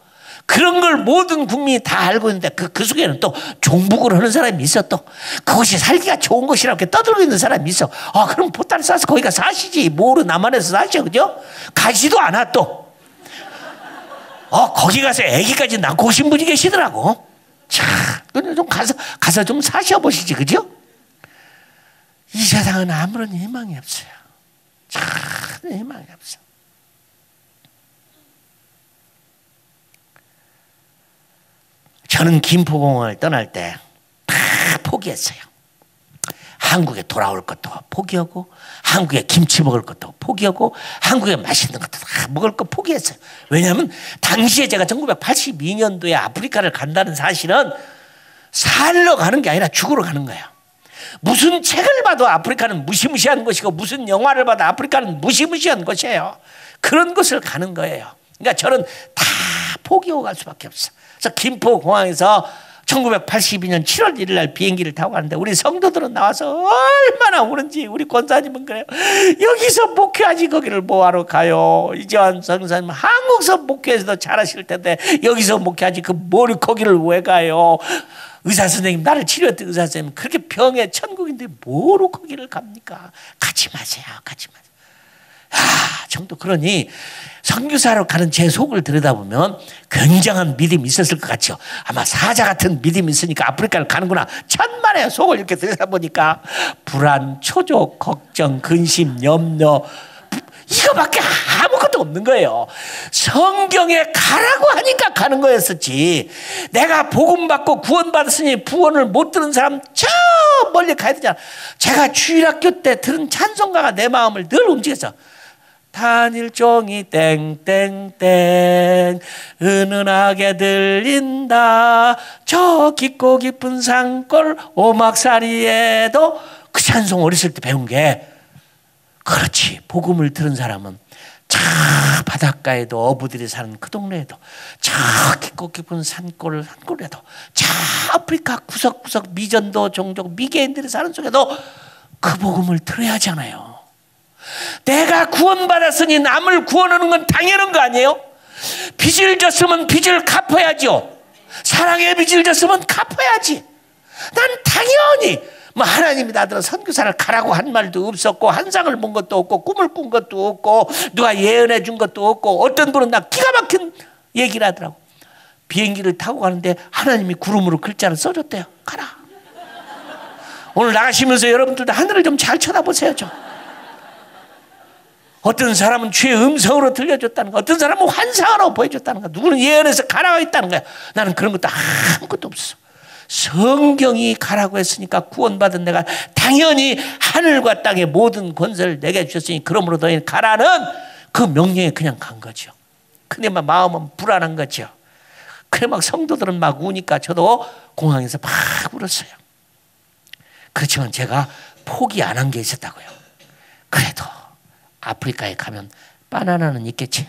그런 걸 모든 국민이 다 알고 있는데 그 속에는 또 종북을 하는 사람이 있어. 또 그것이 살기가 좋은 것이라고 이렇게 떠들고 있는 사람이 있어. 그럼 보따리 싸서 거기가 사시지. 뭐로 남한에서 사셔, 그죠? 가지도 않아 또. 거기 가서 아기까지 낳고 오신 분이 계시더라고. 자, 좀 가서 좀 사셔보시지, 그죠? 이 세상은 아무런 희망이 없어요. 참 희망이 없어. 저는 김포공항을 떠날 때 다 포기했어요. 한국에 돌아올 것도 포기하고, 한국에 김치 먹을 것도 포기하고, 한국에 맛있는 것도 다 먹을 거 포기했어요. 왜냐하면 당시에 제가 1982년도에 아프리카를 간다는 사실은 살러 가는 게 아니라 죽으러 가는 거예요. 무슨 책을 봐도 아프리카는 무시무시한 것이고, 무슨 영화를 봐도 아프리카는 무시무시한 것이에요. 그런 곳을 가는 거예요. 그러니까 저는 다 포기하고 갈 수밖에 없어요. 그래서 김포공항에서 1982년 7월 1일 날 비행기를 타고 가는데 우리 성도들은 나와서 얼마나 우는지. 우리 권사님은 그래요. 여기서 목회하지 거기를 뭐하러 가요. 이재환 성사님 한국서 목회에서도 잘하실 텐데 여기서 목회하지 뭘 거기를 왜 가요. 의사 선생님, 나를 치료했던 의사 선생님 그렇게 병에 천국인데 뭐로 거기를 갑니까. 가지 마세요. 가지 마세요. 정도. 그러니 선교사로 가는 제 속을 들여다보면 굉장한 믿음이 있었을 것 같죠. 아마 사자 같은 믿음이 있으니까 아프리카를 가는구나. 천만의 속을 이렇게 들여다보니까 불안, 초조, 걱정, 근심, 염려, 이거밖에 아무것도 없는 거예요. 성경에 가라고 하니까 가는 거였었지. 내가 복음 받고 구원 받았으니 구원을 못 들은 사람 저 멀리 가야 되잖아. 제가 주일학교 때 들은 찬송가가 내 마음을 늘 움직였어. 단일종이 땡땡땡 은은하게 들린다. 저 깊고 깊은 산골 오막살이에도. 그 찬송 어렸을 때 배운 게, 그렇지. 복음을 들은 사람은 저 바닷가에도 어부들이 사는 그 동네에도, 저 깊고 깊은 산골에도, 저 아프리카 구석구석 미전도 종족 미개인들이 사는 속에도 그 복음을 들어야 하잖아요. 내가 구원받았으니 남을 구원하는 건 당연한 거 아니에요? 빚을 졌으면 빚을 갚아야죠. 사랑의 빚을 졌으면 갚아야지. 난 당연히 하나님이 나더러 선교사를 가라고 한 말도 없었고, 환상을 본 것도 없고, 꿈을 꾼 것도 없고, 누가 예언해 준 것도 없고, 어떤 분은 나 기가 막힌 얘기를 하더라고. 비행기를 타고 가는데 하나님이 구름으로 글자를 써줬대요. 가라. 오늘 나가시면서 여러분들도 하늘을 좀 잘 쳐다보세요. 좀. 어떤 사람은 주의 음성으로 들려줬다는 거, 어떤 사람은 환상으로 보여줬다는 거, 누구는 예언해서 가라고 했다는 거야. 나는 그런 것도 아무것도 없어. 성경이 가라고 했으니까 구원받은 내가 당연히 하늘과 땅의 모든 권세를 내게 주셨으니 그러므로 너희는 가라는 그 명령에 그냥 간 거죠. 근데 막 마음은 불안한 거죠. 그래 막 성도들은 막 우니까 저도 공항에서 막 울었어요. 그렇지만 제가 포기 안 한 게 있었다고요. 그래도 아프리카에 가면 바나나는 있겠지.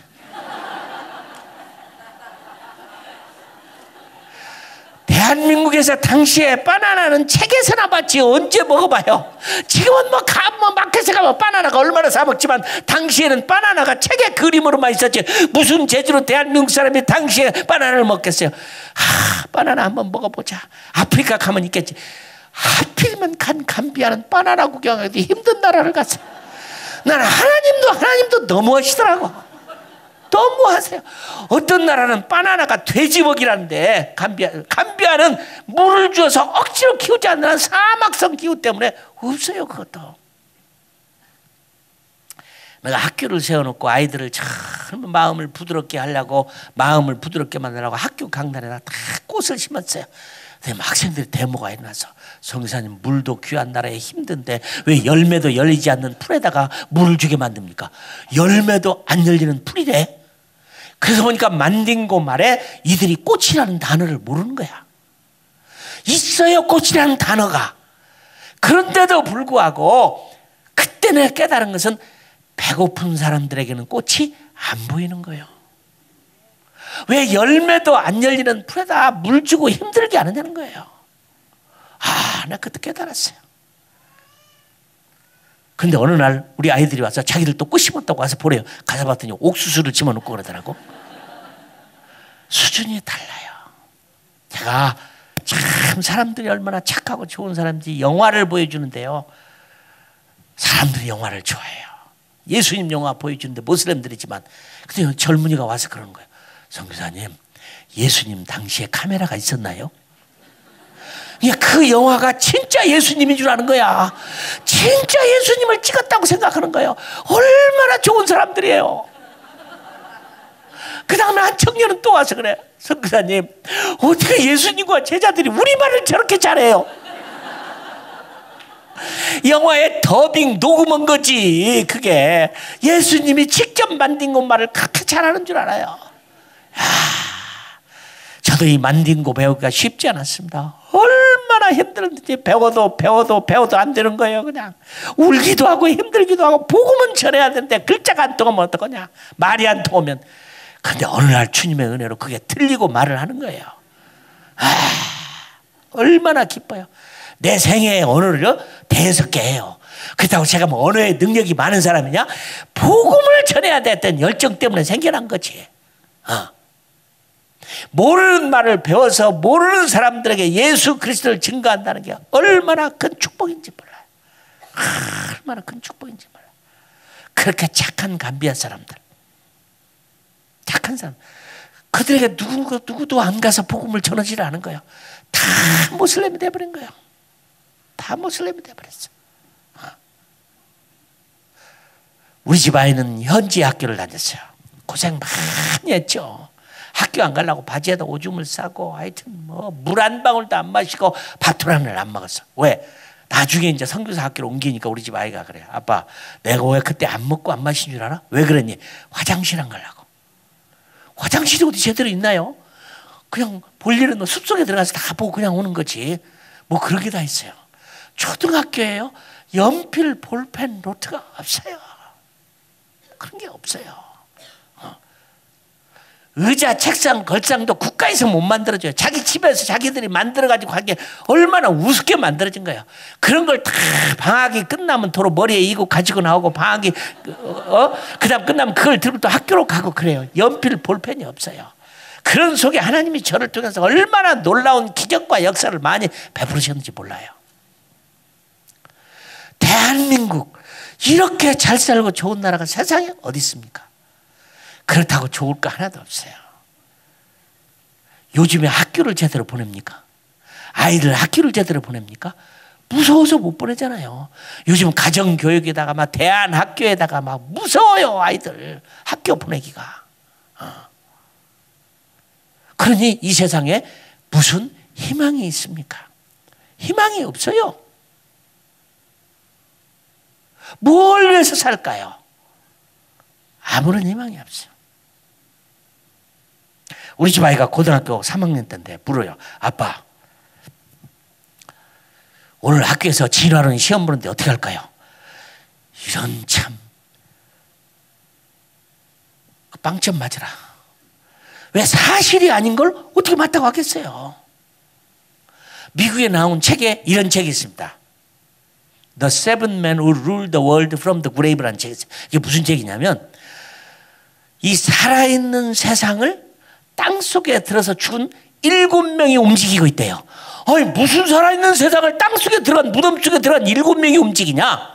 대한민국에서 당시에 바나나는 책에서나 봤지 언제 먹어봐요. 지금은 뭐 마켓에 가면 바나나가 얼마나 사 먹지만 당시에는 바나나가 책에 그림으로만 있었지 무슨 재주로 대한민국 사람이 당시에 바나나를 먹겠어요. 바나나 한번 먹어보자. 아프리카 가면 있겠지. 하필이면 감비아는 바나나 구경하기 힘든 나라를 갔어. 나는 하나님도 너무하시더라고. 너무하세요. 어떤 나라는 바나나가 돼지먹이라는데 감비아는 물을 주어서 억지로 키우지 않는 사막성 기후 때문에 없어요. 그것도. 내가 학교를 세워놓고 아이들을 참 마음을 부드럽게 하려고, 마음을 부드럽게 만들라고 학교 강단에다 다 꽃을 심었어요. 근데 학생들이 데모가 일어나서, 성교사님 물도 귀한 나라에 힘든데 왜 열매도 열리지 않는 풀에다가 물을 주게 만듭니까? 열매도 안 열리는 풀이래. 그래서 보니까 만딩고 말에 이들이 꽃이라는 단어를 모르는 거야. 있어요, 꽃이라는 단어가. 그런데도 불구하고 그때 내가 깨달은 것은 배고픈 사람들에게는 꽃이 안 보이는 거예요. 왜 열매도 안 열리는 풀에다 물 주고 힘들게 안 한다는 거예요. 나 그때 깨달았어요. 근데 어느 날 우리 아이들이 와서 자기들 또 꽃 심었다고 와서 보래요. 가서 봤더니 옥수수를 집어넣고 그러더라고. 수준이 달라요. 제가 참 사람들이 얼마나 착하고 좋은 사람인지 영화를 보여주는데요. 사람들이 영화를 좋아해요. 예수님 영화 보여주는데 모슬렘들이지만 근데 젊은이가 와서 그러는 거예요. 선교사님, 예수님 당시에 카메라가 있었나요? 그 영화가 진짜 예수님인 줄 아는 거야. 진짜 예수님을 찍었다고 생각하는 거예요. 얼마나 좋은 사람들이에요. 그 다음에 한 청년은 또 와서 그래. 선교사님, 어떻게 예수님과 제자들이 우리말을 저렇게 잘해요? 영화에 더빙 녹음한 거지. 그게 예수님이 직접 만든 말을 그렇게 잘하는 줄 알아요. 저도 이 만딩고 배우기가 쉽지 않았습니다. 얼마나 힘들었는지 배워도 안 되는 거예요. 그냥 울기도 하고 힘들기도 하고 복음은 전해야 되는데 글자가 안 통하면 어떡하냐. 말이 안 통하면. 근데 어느 날 주님의 은혜로 그게 틀리고 말을 하는 거예요. 얼마나 기뻐요. 내 생애의 언어를 대여섯개 해요. 그렇다고 제가 뭐 언어에 능력이 많은 사람이냐? 복음을 전해야 됐던 열정 때문에 생겨난 거지. 모르는 말을 배워서 모르는 사람들에게 예수 그리스도를 증거한다는 게 얼마나 큰 축복인지 몰라요. 얼마나 큰 축복인지 몰라요. 그렇게 착한 감비아 사람들, 착한 사람, 그들에게 누구도 안 가서 복음을 전하지를 않은 거예요. 다 모슬렘이 돼버린 거예요. 다 모슬렘이 돼버렸어. 우리 집 아이는 현지 학교를 다녔어요. 고생 많이 했죠. 학교 안 가려고 바지에다 오줌을 싸고 하여튼 뭐 물 한 방울도 안 마시고 밥 한 알을 안 먹었어. 왜? 나중에 이제 선교사 학교로 옮기니까 우리 집 아이가 그래요. 아빠, 내가 왜 그때 안 먹고 안 마신 줄 알아? 왜 그랬니? 화장실 안 가려고. 화장실이 어디 제대로 있나요? 그냥 볼 일은 뭐 숲속에 들어가서 다 보고 그냥 오는 거지. 뭐 그런 게 다 있어요. 초등학교에요. 연필, 볼펜, 노트가 없어요. 그런 게 없어요. 의자, 책상, 걸상도 국가에서 못 만들어줘요. 자기 집에서 자기들이 만들어가지고 하게 얼마나 우습게 만들어진 거예요. 그런 걸 다 방학이 끝나면 도로 머리에 이고 가지고 나오고 방학이 그 다음 끝나면 그걸 들고 또 학교로 가고 그래요. 연필, 볼펜이 없어요. 그런 속에 하나님이 저를 통해서 얼마나 놀라운 기적과 역사를 많이 베푸셨는지 몰라요. 대한민국 이렇게 잘 살고 좋은 나라가 세상에 어디 있습니까? 그렇다고 좋을 거 하나도 없어요. 요즘에 학교를 제대로 보냅니까? 아이들 학교를 제대로 보냅니까? 무서워서 못 보내잖아요. 요즘 가정교육에다가 막 대안학교에다가 막 무서워요. 아이들 학교 보내기가. 그러니 이 세상에 무슨 희망이 있습니까? 희망이 없어요. 뭘 위해서 살까요? 아무런 희망이 없어요. 우리 집 아이가 고등학교 3학년 때인데 물어요. 아빠, 오늘 학교에서 진화론 시험 보는데 어떻게 할까요? 이런 참 빵점 맞으라. 왜 사실이 아닌 걸 어떻게 맞다고 하겠어요? 미국에 나온 책에 이런 책이 있습니다. The Seven Men Who Ruled the World from the Grave라는 책이 있어요. 이게 무슨 책이냐면 이 살아있는 세상을 땅속에 들어서 죽은 7명이 움직이고 있대요. 아니 무슨 살아있는 세상을 땅속에 들어간 무덤 속에 들어간 7명이 움직이냐?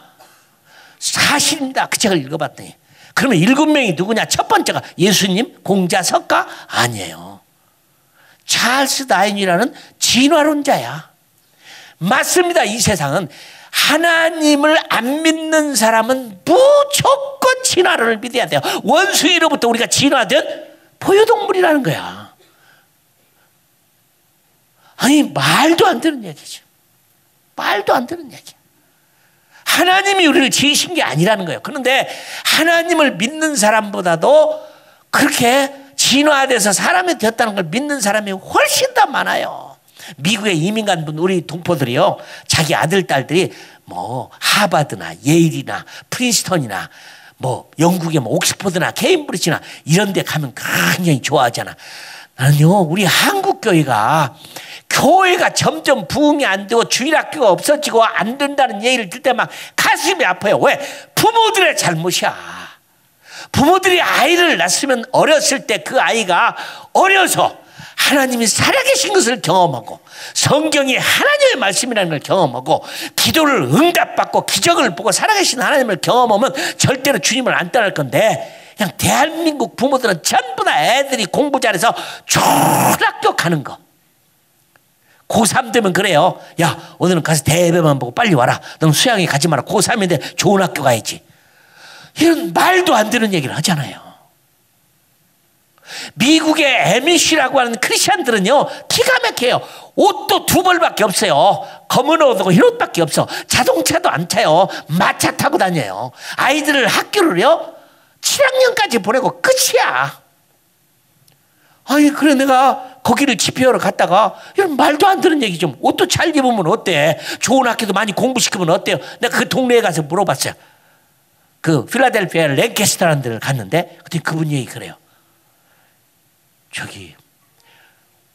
사실입니다. 그 책을 읽어봤더니 그러면 7명이 누구냐? 첫 번째가 예수님 공자 석가? 아니에요. 찰스 다윈이라는 진화론자야. 맞습니다. 이 세상은 하나님을 안 믿는 사람은 무조건 진화론을 믿어야 돼요. 원숭이로부터 우리가 진화된 포유동물이라는 거야. 아니 말도 안 되는 얘기죠. 말도 안 되는 얘기. 하나님이 우리를 지으신 게 아니라는 거예요. 그런데 하나님을 믿는 사람보다도 그렇게 진화돼서 사람이 되었다는 걸 믿는 사람이 훨씬 더 많아요. 미국에 이민 간 분 우리 동포들이요. 자기 아들 딸들이 뭐 하버드나 예일이나 프린스턴이나 뭐 영국의 뭐 옥스퍼드나 케임브리지나 이런 데 가면 굉장히 좋아하잖아. 나는요, 우리 한국교회가 점점 부흥이 안 되고 주일학교가 없어지고 안 된다는 얘기를 들을 때 막 가슴이 아파요. 왜? 부모들의 잘못이야. 부모들이 아이를 낳았으면 어렸을 때 그 아이가 어려서 하나님이 살아계신 것을 경험하고 성경이 하나님의 말씀이라는 걸 경험하고 기도를 응답받고 기적을 보고 살아계신 하나님을 경험하면 절대로 주님을 안 떠날 건데, 그냥 대한민국 부모들은 전부 다 애들이 공부 잘해서 초등학교 가는 거. 고3 되면 그래요. 야, 오늘은 가서 대예배만 보고 빨리 와라. 너는 수양회 가지 마라. 고3인데 좋은 학교 가야지. 이런 말도 안 되는 얘기를 하잖아요. 미국의 MC라고 하는 크리스찬들은요, 기가 막혀요. 옷도 2벌밖에 없어요. 검은 옷하고 흰 옷밖에 없어. 자동차도 안 타요. 마차 타고 다녀요. 아이들을 학교를요 7학년까지 보내고 끝이야. 아니, 그래 내가 거기를 집회하러 갔다가 이런 말도 안 되는 얘기 좀, 옷도 잘 입으면 어때? 좋은 학교도 많이 공부시키면 어때요? 내가 그 동네에 가서 물어봤어요. 그 필라델피아 랭캐스터라는 데를 갔는데 그때 그분 얘기 그래요. 저기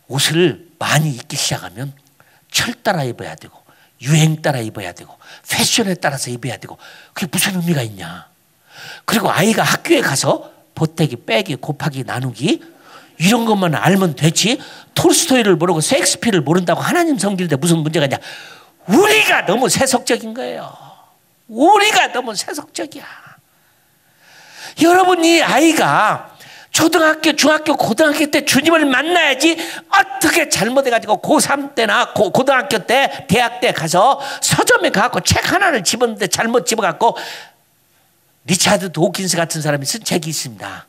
옷을 많이 입기 시작하면 철 따라 입어야 되고 유행 따라 입어야 되고 패션에 따라서 입어야 되고, 그게 무슨 의미가 있냐. 그리고 아이가 학교에 가서 보태기, 빼기, 곱하기, 나누기 이런 것만 알면 되지, 톨스토이를 모르고 셰익스피어를 모른다고 하나님 섬기는데 무슨 문제가 있냐. 우리가 너무 세속적인 거예요. 우리가 너무 세속적이야. 여러분이 아이가 초등학교, 중학교, 고등학교 때 주님을 만나야지 어떻게 잘못해가지고 고3 때나 고등학교 때, 대학 때 가서 서점에 가서 책 하나를 집었는데 잘못 집어갖고, 리차드 도킨스 같은 사람이 쓴 책이 있습니다.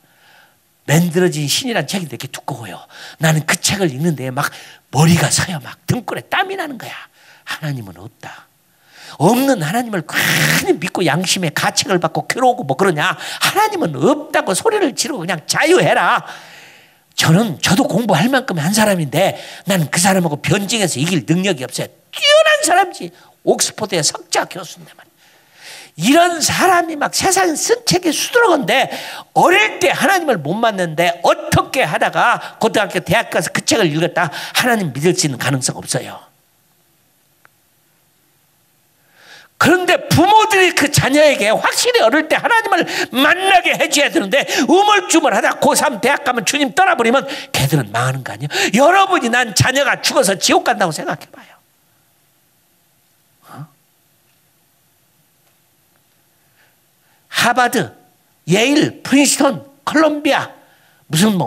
만들어진 신이란 책이 되게 두꺼워요. 나는 그 책을 읽는데 막 머리가 서요. 막 등골에 땀이 나는 거야. 하나님은 없다. 없는 하나님을 괜히 믿고 양심의 가책을 받고 괴로우고 뭐 그러냐. 하나님은 없다고 소리를 지르고 그냥 자유해라. 저도 공부할 만큼 한 사람인데 나는 그 사람하고 변증해서 이길 능력이 없어요. 뛰어난 사람이지. 옥스퍼드의 석자 교수인데 말이야. 이런 사람이 막 세상에 쓴 책이 수두룩한데 어릴 때 하나님을 못 만났는데 어떻게 하다가 고등학교 대학 가서 그 책을 읽었다 하나님 믿을 수 있는 가능성 없어요. 그런데 부모들이 그 자녀에게 확실히 어릴 때 하나님을 만나게 해줘야 되는데 우물쭈물하다 고3 대학 가면 주님 떠나버리면 걔들은 망하는 거 아니에요? 여러분이 난 자녀가 죽어서 지옥 간다고 생각해봐요. 하버드, 예일, 프린스턴, 콜롬비아, 무슨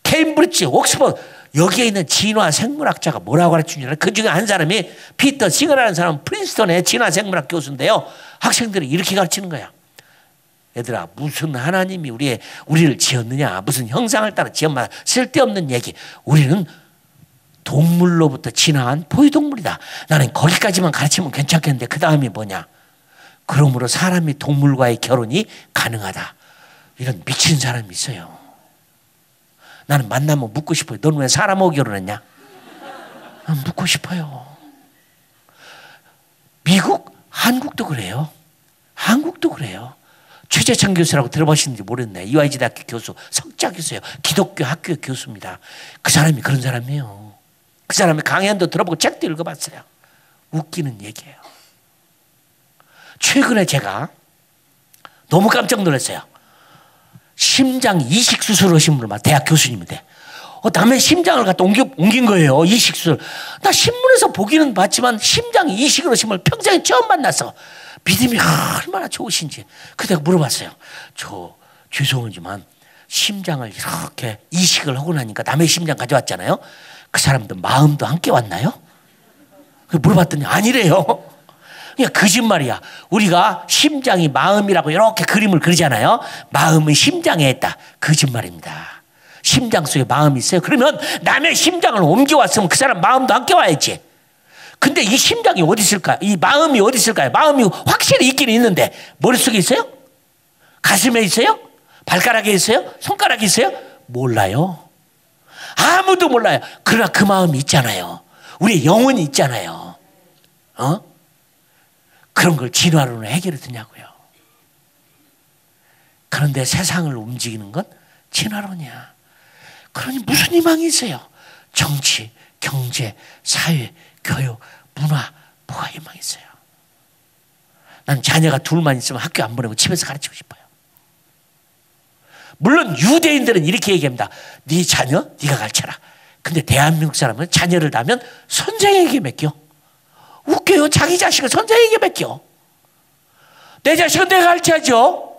케임브리지, 옥스퍼드, 여기에 있는 진화 생물학자가 뭐라고 가르치는 줄 알아요? 그 중에 한 사람이 피터 싱어라는 사람은 프린스턴의 진화 생물학 교수인데요. 학생들이 이렇게 가르치는 거야. 얘들아, 무슨 하나님이 우리를 지었느냐? 무슨 형상을 따라 지었냐? 쓸데없는 얘기. 우리는 동물로부터 진화한 포유동물이다. 나는 거기까지만 가르치면 괜찮겠는데 그 다음이 뭐냐? 그러므로 사람이 동물과의 결혼이 가능하다. 이런 미친 사람이 있어요. 나는 만나면 묻고 싶어요. 너는 왜 사람하고 결혼했냐? 묻고 싶어요. 미국, 한국도 그래요. 한국도 그래요. 최재창 교수라고 들어보시는지 모르겠네. EYG 대학교 교수, 석자 교수예요. 기독교 학교 교수입니다. 그 사람이 그런 사람이에요. 그 사람이 강연도 들어보고 책도 읽어봤어요. 웃기는 얘기예요. 최근에 제가 너무 깜짝 놀랐어요. 심장 이식 수술하신 분을 막 대학 교수님인데 남의 심장을 갖다 옮긴 거예요. 이식 수술. 나 신문에서 보기는 봤지만 심장 이식을 하신 분을 평생에 처음 만났어. 믿음이 얼마나 좋으신지. 그때 물어봤어요. 저 죄송하지만 심장을 이렇게 이식을 하고 나니까 남의 심장 가져왔잖아요. 그 사람도 마음도 함께 왔나요? 물어봤더니 아니래요. 그냥 거짓말이야. 우리가 심장이 마음이라고 이렇게 그림을 그리잖아요. 마음은 심장에 있다. 거짓말입니다. 심장 속에 마음이 있어요. 그러면 남의 심장을 옮겨왔으면 그 사람 마음도 함께 와야지. 근데 이 심장이 어디 있을까요? 이 마음이 어디 있을까요? 마음이 확실히 있긴 있는데 머릿속에 있어요? 가슴에 있어요? 발가락에 있어요? 손가락에 있어요? 몰라요. 아무도 몰라요. 그러나 그 마음이 있잖아요. 우리의 영혼이 있잖아요. 그런 걸 진화론으로 해결해 두냐고요. 그런데 세상을 움직이는 건 진화론이야. 그러니 무슨 희망이 있어요? 정치, 경제, 사회, 교육, 문화, 뭐가 희망이 있어요? 난 자녀가 둘만 있으면 학교 안 보내고 집에서 가르치고 싶어요. 물론 유대인들은 이렇게 얘기합니다. 네 자녀 네가 가르쳐라. 근데 대한민국 사람은 자녀를 낳으면 선생에게 맡겨. 웃겨요. 자기 자식을 선생에게 맡겨. 내 자식은 내가 가르쳐야죠.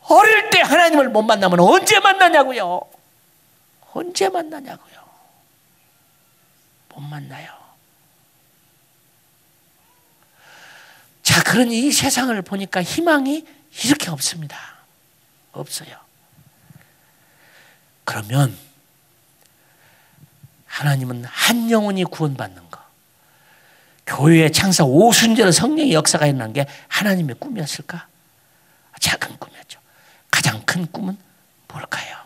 어릴 때 하나님을 못 만나면 언제 만나냐고요. 언제 만나냐고요. 못 만나요. 자, 그러니 이 세상을 보니까 희망이 이렇게 없습니다. 없어요. 그러면 하나님은 한 영혼이 구원받는 거, 교회의 창사 오순절 성령의 역사가 일어난 게 하나님의 꿈이었을까? 작은 꿈이었죠. 가장 큰 꿈은 뭘까요?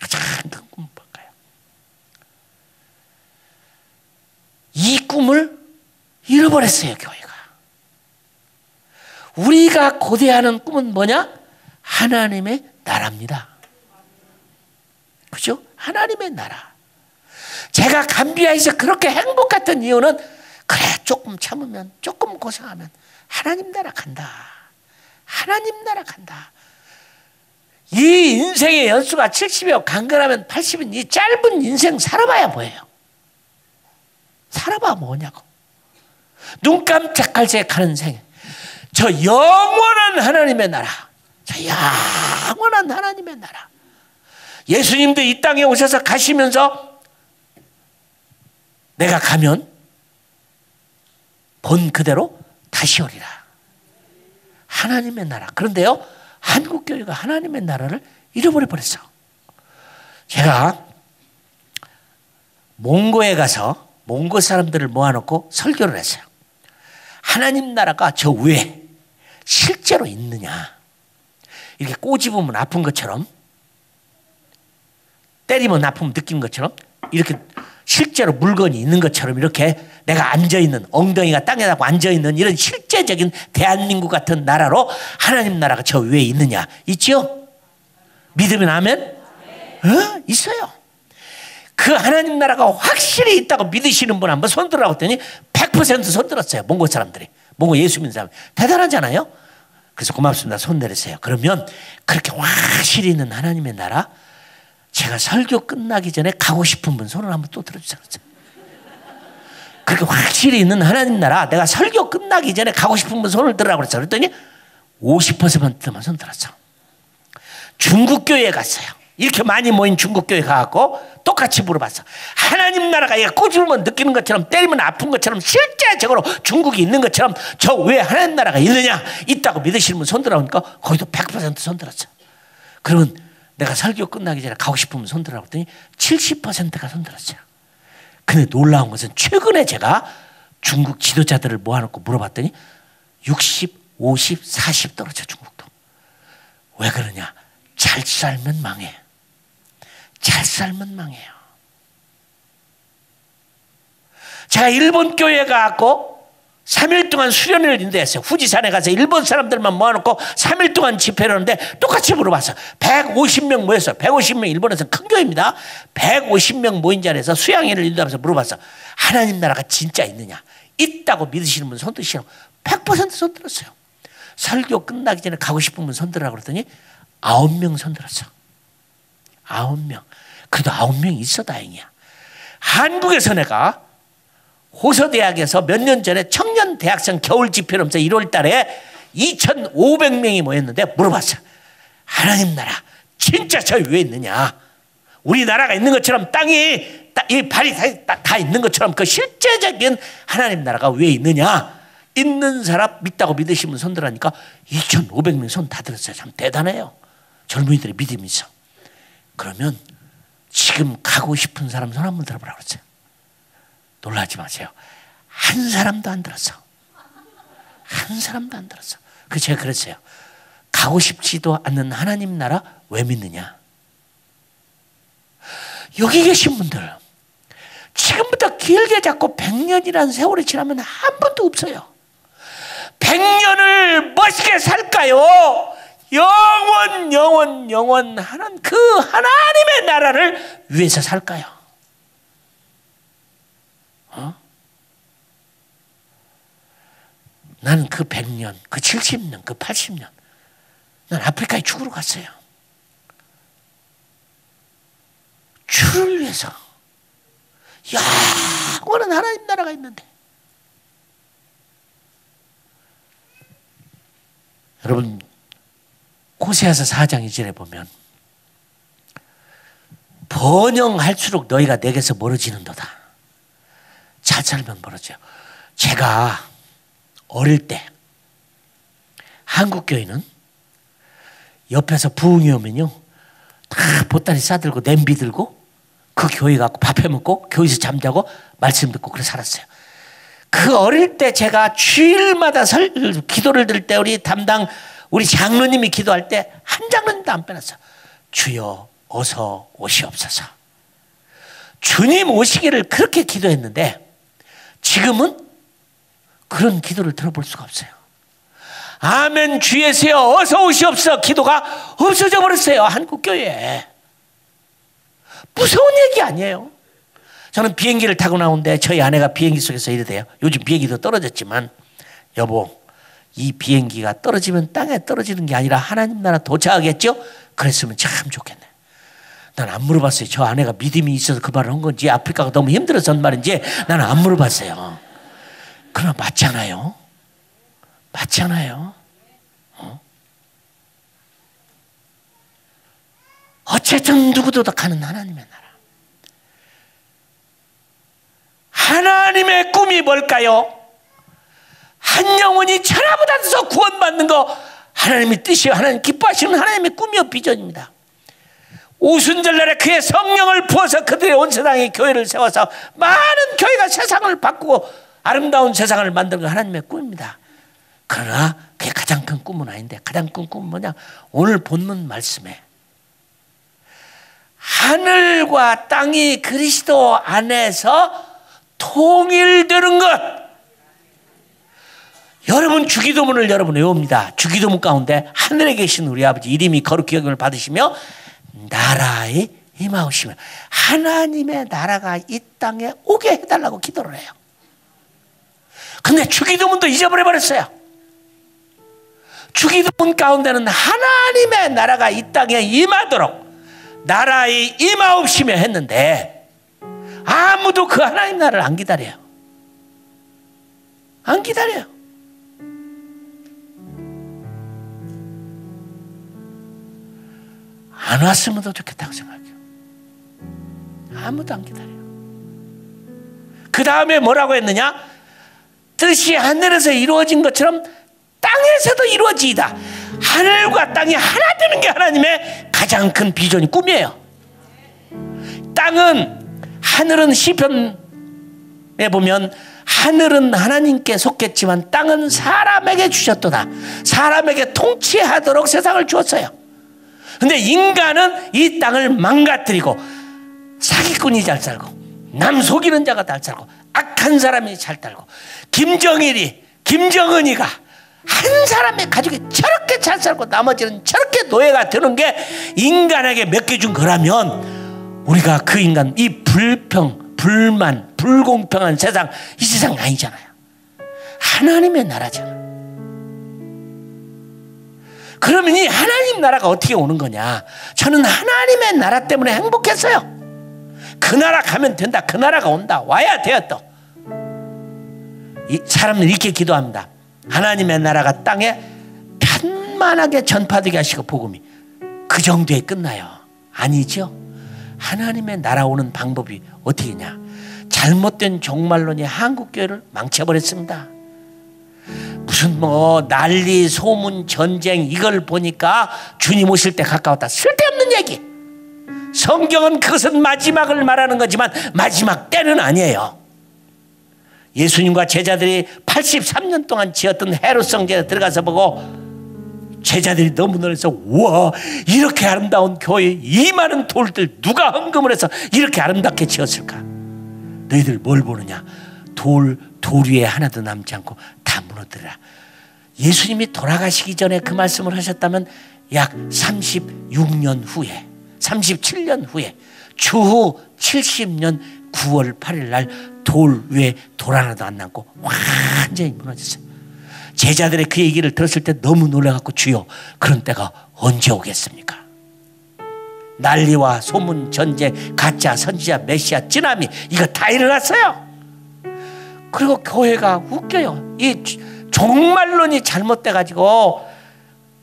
가장 큰 꿈은 뭘까요? 이 꿈을 잃어버렸어요, 교회가. 우리가 고대하는 꿈은 뭐냐? 하나님의 나라입니다. 그죠? 하나님의 나라. 제가 감비아에서 그렇게 행복했던 이유는 그래 조금 참으면 조금 고생하면 하나님 나라 간다. 하나님 나라 간다. 이 인생의 연수가 70이고 강건하면 80인 이 짧은 인생 살아봐야 뭐예요? 살아봐 뭐냐고. 눈 깜짝할 새 가는 생. 저 영원한 하나님의 나라. 저 영원한 하나님의 나라. 예수님도 이 땅에 오셔서 가시면서 내가 가면 본 그대로 다시 오리라. 하나님의 나라. 그런데요, 한국교회가 하나님의 나라를 잃어버려 버렸어. 제가 몽고에 가서 몽고 사람들을 모아놓고 설교를 했어요. 하나님 나라가 저 위에 실제로 있느냐. 이렇게 꼬집으면 아픈 것처럼, 때리면 아픔 느끼는 것처럼, 이렇게 실제로 물건이 있는 것처럼 이렇게 내가 앉아있는, 엉덩이가 땅에 닿고 앉아있는 이런 실제적인 대한민국 같은 나라로 하나님 나라가 저 위에 있느냐. 있죠? 믿으면 아멘? 있어요. 그 하나님 나라가 확실히 있다고 믿으시는 분 한번 손 들으라고 했더니 100% 손 들었어요. 몽고 사람들이. 몽고 예수 믿는 사람. 대단하잖아요. 그래서 고맙습니다. 손 내리세요. 그러면 그렇게 확실히 있는 하나님의 나라, 제가 설교 끝나기 전에 가고 싶은 분 손을 한번 또 들어주세요. 그렇게 확실히 있는 하나님 나라, 내가 설교 끝나기 전에 가고 싶은 분 손을 들으라고 그랬어요. 그랬더니 50%만 손 들었어. 중국 교회에 갔어요. 이렇게 많이 모인 중국 교회 가갖고 똑같이 물어봤어. 하나님 나라가 얘가 꼬집으면 느끼는 것처럼, 때리면 아픈 것처럼, 실제적으로 중국이 있는 것처럼 저 왜 하나님 나라가 있느냐? 있다고 믿으시는 분 손 들어오니까 거기도 100% 손 들었어. 그러면 내가 설교 끝나기 전에 가고 싶으면 손 들으라고 했더니 70%가 손 들었어요. 근데 놀라운 것은 최근에 제가 중국 지도자들을 모아놓고 물어봤더니 60, 50, 40 떨어져. 중국도. 왜 그러냐? 잘 살면 망해. 잘 살면 망해요. 제가 일본 교회에 가고 3일 동안 수련회를 인도했어요. 후지산에 가서 일본 사람들만 모아놓고 3일 동안 집회를 하는데 똑같이 물어봤어요. 150명 모였어요. 150명, 일본에서는 큰 교회입니다. 150명 모인 자리에서 수양회를 인도하면서 물어봤어요. 하나님 나라가 진짜 있느냐? 있다고 믿으시는 분 손 드시라고. 100% 손 들었어요. 설교 끝나기 전에 가고 싶은 분 손 들으라고 그랬더니 9명 손 들었어. 9명. 그래도 9명이 있어 다행이야. 한국에서 내가 호서대학에서 몇 년 전에 청년 대학생 겨울 집회를 하면서 1월 달에 2,500명이 모였는데 물어봤어요. 하나님 나라 진짜 저 위에 있느냐? 우리나라가 있는 것처럼 땅이 이 발이 다 있는 것처럼 그 실제적인 하나님 나라가 위에 있느냐? 있는 사람 믿다고 믿으시면 손 들으니까 2,500명 손 다 들었어요. 참 대단해요. 젊은이들의 믿음이 있어. 그러면 지금 가고 싶은 사람 손 한번 들어보라고 그랬어요. 놀라지 마세요. 한 사람도 안 들었어. 한 사람도 안 들었어. 그래서 제가 그랬어요. 가고 싶지도 않는 하나님 나라 왜 믿느냐? 여기 계신 분들 지금부터 길게 잡고 100년이라는 세월이 지나면 한 번도 없어요. 100년을 멋있게 살까요? 영원 하는 그 하나님의 나라를 위해서 살까요? 나는 그 100년, 그 70년, 그 80년 난 아프리카에 죽으러 갔어요. 주를 위해서. 영원한 하나님 나라가 있는데. 여러분, 호세아서 4장 2절에 보면 번영할수록 너희가 내게서 멀어지는도다. 잘 살면 멀어져요. 제가 어릴 때 한국교회는 옆에서 부흥이 오면요 다 보따리 싸들고 냄비 들고 그 교회 가고 밥 해먹고 교회에서 잠자고 말씀 듣고 그래 살았어요. 그 어릴 때 제가 주일마다 기도를 드릴 때 우리 장로님이 기도할 때 한 장로님도 안 빼놨어. 주여 어서 오시옵소서. 주님 오시기를 그렇게 기도했는데 지금은 그런 기도를 들어볼 수가 없어요. 아멘 주 예수여 어서 오시옵소서 기도가 없어져 버렸어요. 한국교회에. 무서운 얘기 아니에요. 저는 비행기를 타고 나오는데 저희 아내가 비행기 속에서 이러대요. 요즘 비행기도 떨어졌지만 여보 이 비행기가 떨어지면 땅에 떨어지는 게 아니라 하나님 나라 도착하겠죠? 그랬으면 참 좋겠네. 난 안 물어봤어요. 저 아내가 믿음이 있어서 그 말을 한 건지 아프리카가 너무 힘들어서 한 말인지 나는 안 물어봤어요. 그러나 맞잖아요. 맞잖아요. 어쨌든 누구도 가는 하나님의 나라. 하나님의 꿈이 뭘까요? 한 영혼이 천하보다도 구원받는 거 하나님의 뜻이요. 하나님 기뻐하시는 하나님의 꿈이요 비전입니다. 오순절날에 그의 성령을 부어서 그들의 온 세상에 교회를 세워서 많은 교회가 세상을 바꾸고 아름다운 세상을 만드는 거 하나님의 꿈입니다. 그러나 그게 가장 큰 꿈은 아닌데 가장 큰 꿈은 뭐냐? 오늘 본문 말씀에 하늘과 땅이 그리스도 안에서 통일되는 것. 여러분 주기도문을 여러분 외웁니다. 주기도문 가운데 하늘에 계신 우리 아버지 이름이 거룩히 여김을 받으시며 나라의 임하오시며 하나님의 나라가 이 땅에 오게 해달라고 기도를 해요. 근데 주기도문도 잊어버려버렸어요. 주기도문 가운데는 하나님의 나라가 이 땅에 임하도록 나라의 임하옵시며 했는데 아무도 그 하나님 나라를 안 기다려요. 안 기다려요. 안 왔으면 더 좋겠다고 생각해요. 아무도 안 기다려요. 그 다음에 뭐라고 했느냐? 뜻이 하늘에서 이루어진 것처럼 땅에서도 이루어지이다. 하늘과 땅이 하나 되는 게 하나님의 가장 큰 비전이 꿈이에요. 하늘은 시편에 보면 하늘은 하나님께 속했지만 땅은 사람에게 주셨도다. 사람에게 통치하도록 세상을 주었어요. 근데 인간은 이 땅을 망가뜨리고 사기꾼이 잘 살고 남 속이는 자가 잘 살고 악한 사람이 잘 살고 김정은이가 한 사람의 가족이 저렇게 잘 살고 나머지는 저렇게 노예가 되는 게 인간에게 맡겨준 거라면 우리가 그 인간 이 불만 불공평한 세상 이 세상이 아니잖아요. 하나님의 나라잖아. 그러면 이 하나님 나라가 어떻게 오는 거냐? 저는 하나님의 나라 때문에 행복했어요. 그 나라 가면 된다. 그 나라가 온다. 와야 돼요 또. 이 사람들 이렇게 기도합니다. 하나님의 나라가 땅에 편만하게 전파되게 하시고 복음이 그 정도에 끝나요. 아니죠. 하나님의 나라 오는 방법이 어떻게냐? 잘못된 종말론이 한국교회를 망쳐버렸습니다. 무슨 난리 소문 전쟁 이걸 보니까 주님 오실 때 가까웠다. 쓸데없는 얘기. 성경은 그것은 마지막을 말하는 거지만 마지막 때는 아니에요. 예수님과 제자들이 83년 동안 지었던 헤롯 성전에 들어가서 보고 제자들이 너무 놀라서 우와 이렇게 아름다운 교회 이 많은 돌들 누가 헌금을 해서 이렇게 아름답게 지었을까? 너희들 뭘 보느냐? 돌 위에 하나도 남지 않고 다 무너뜨리라. 예수님이 돌아가시기 전에 그 말씀을 하셨다면 약 36년 후에, 37년 후에 주후 70년 9월 8일 날 돌 위에 돌 하나도 안 남고 완전히 무너졌어요. 제자들의 그 얘기를 들었을 때 너무 놀라갖고 주여 그런 때가 언제 오겠습니까? 난리와 소문, 전쟁, 가짜, 선지자, 메시아, 찌나미 이거 다 일어났어요. 그리고 교회가 웃겨요. 이 종말론이 잘못돼가지고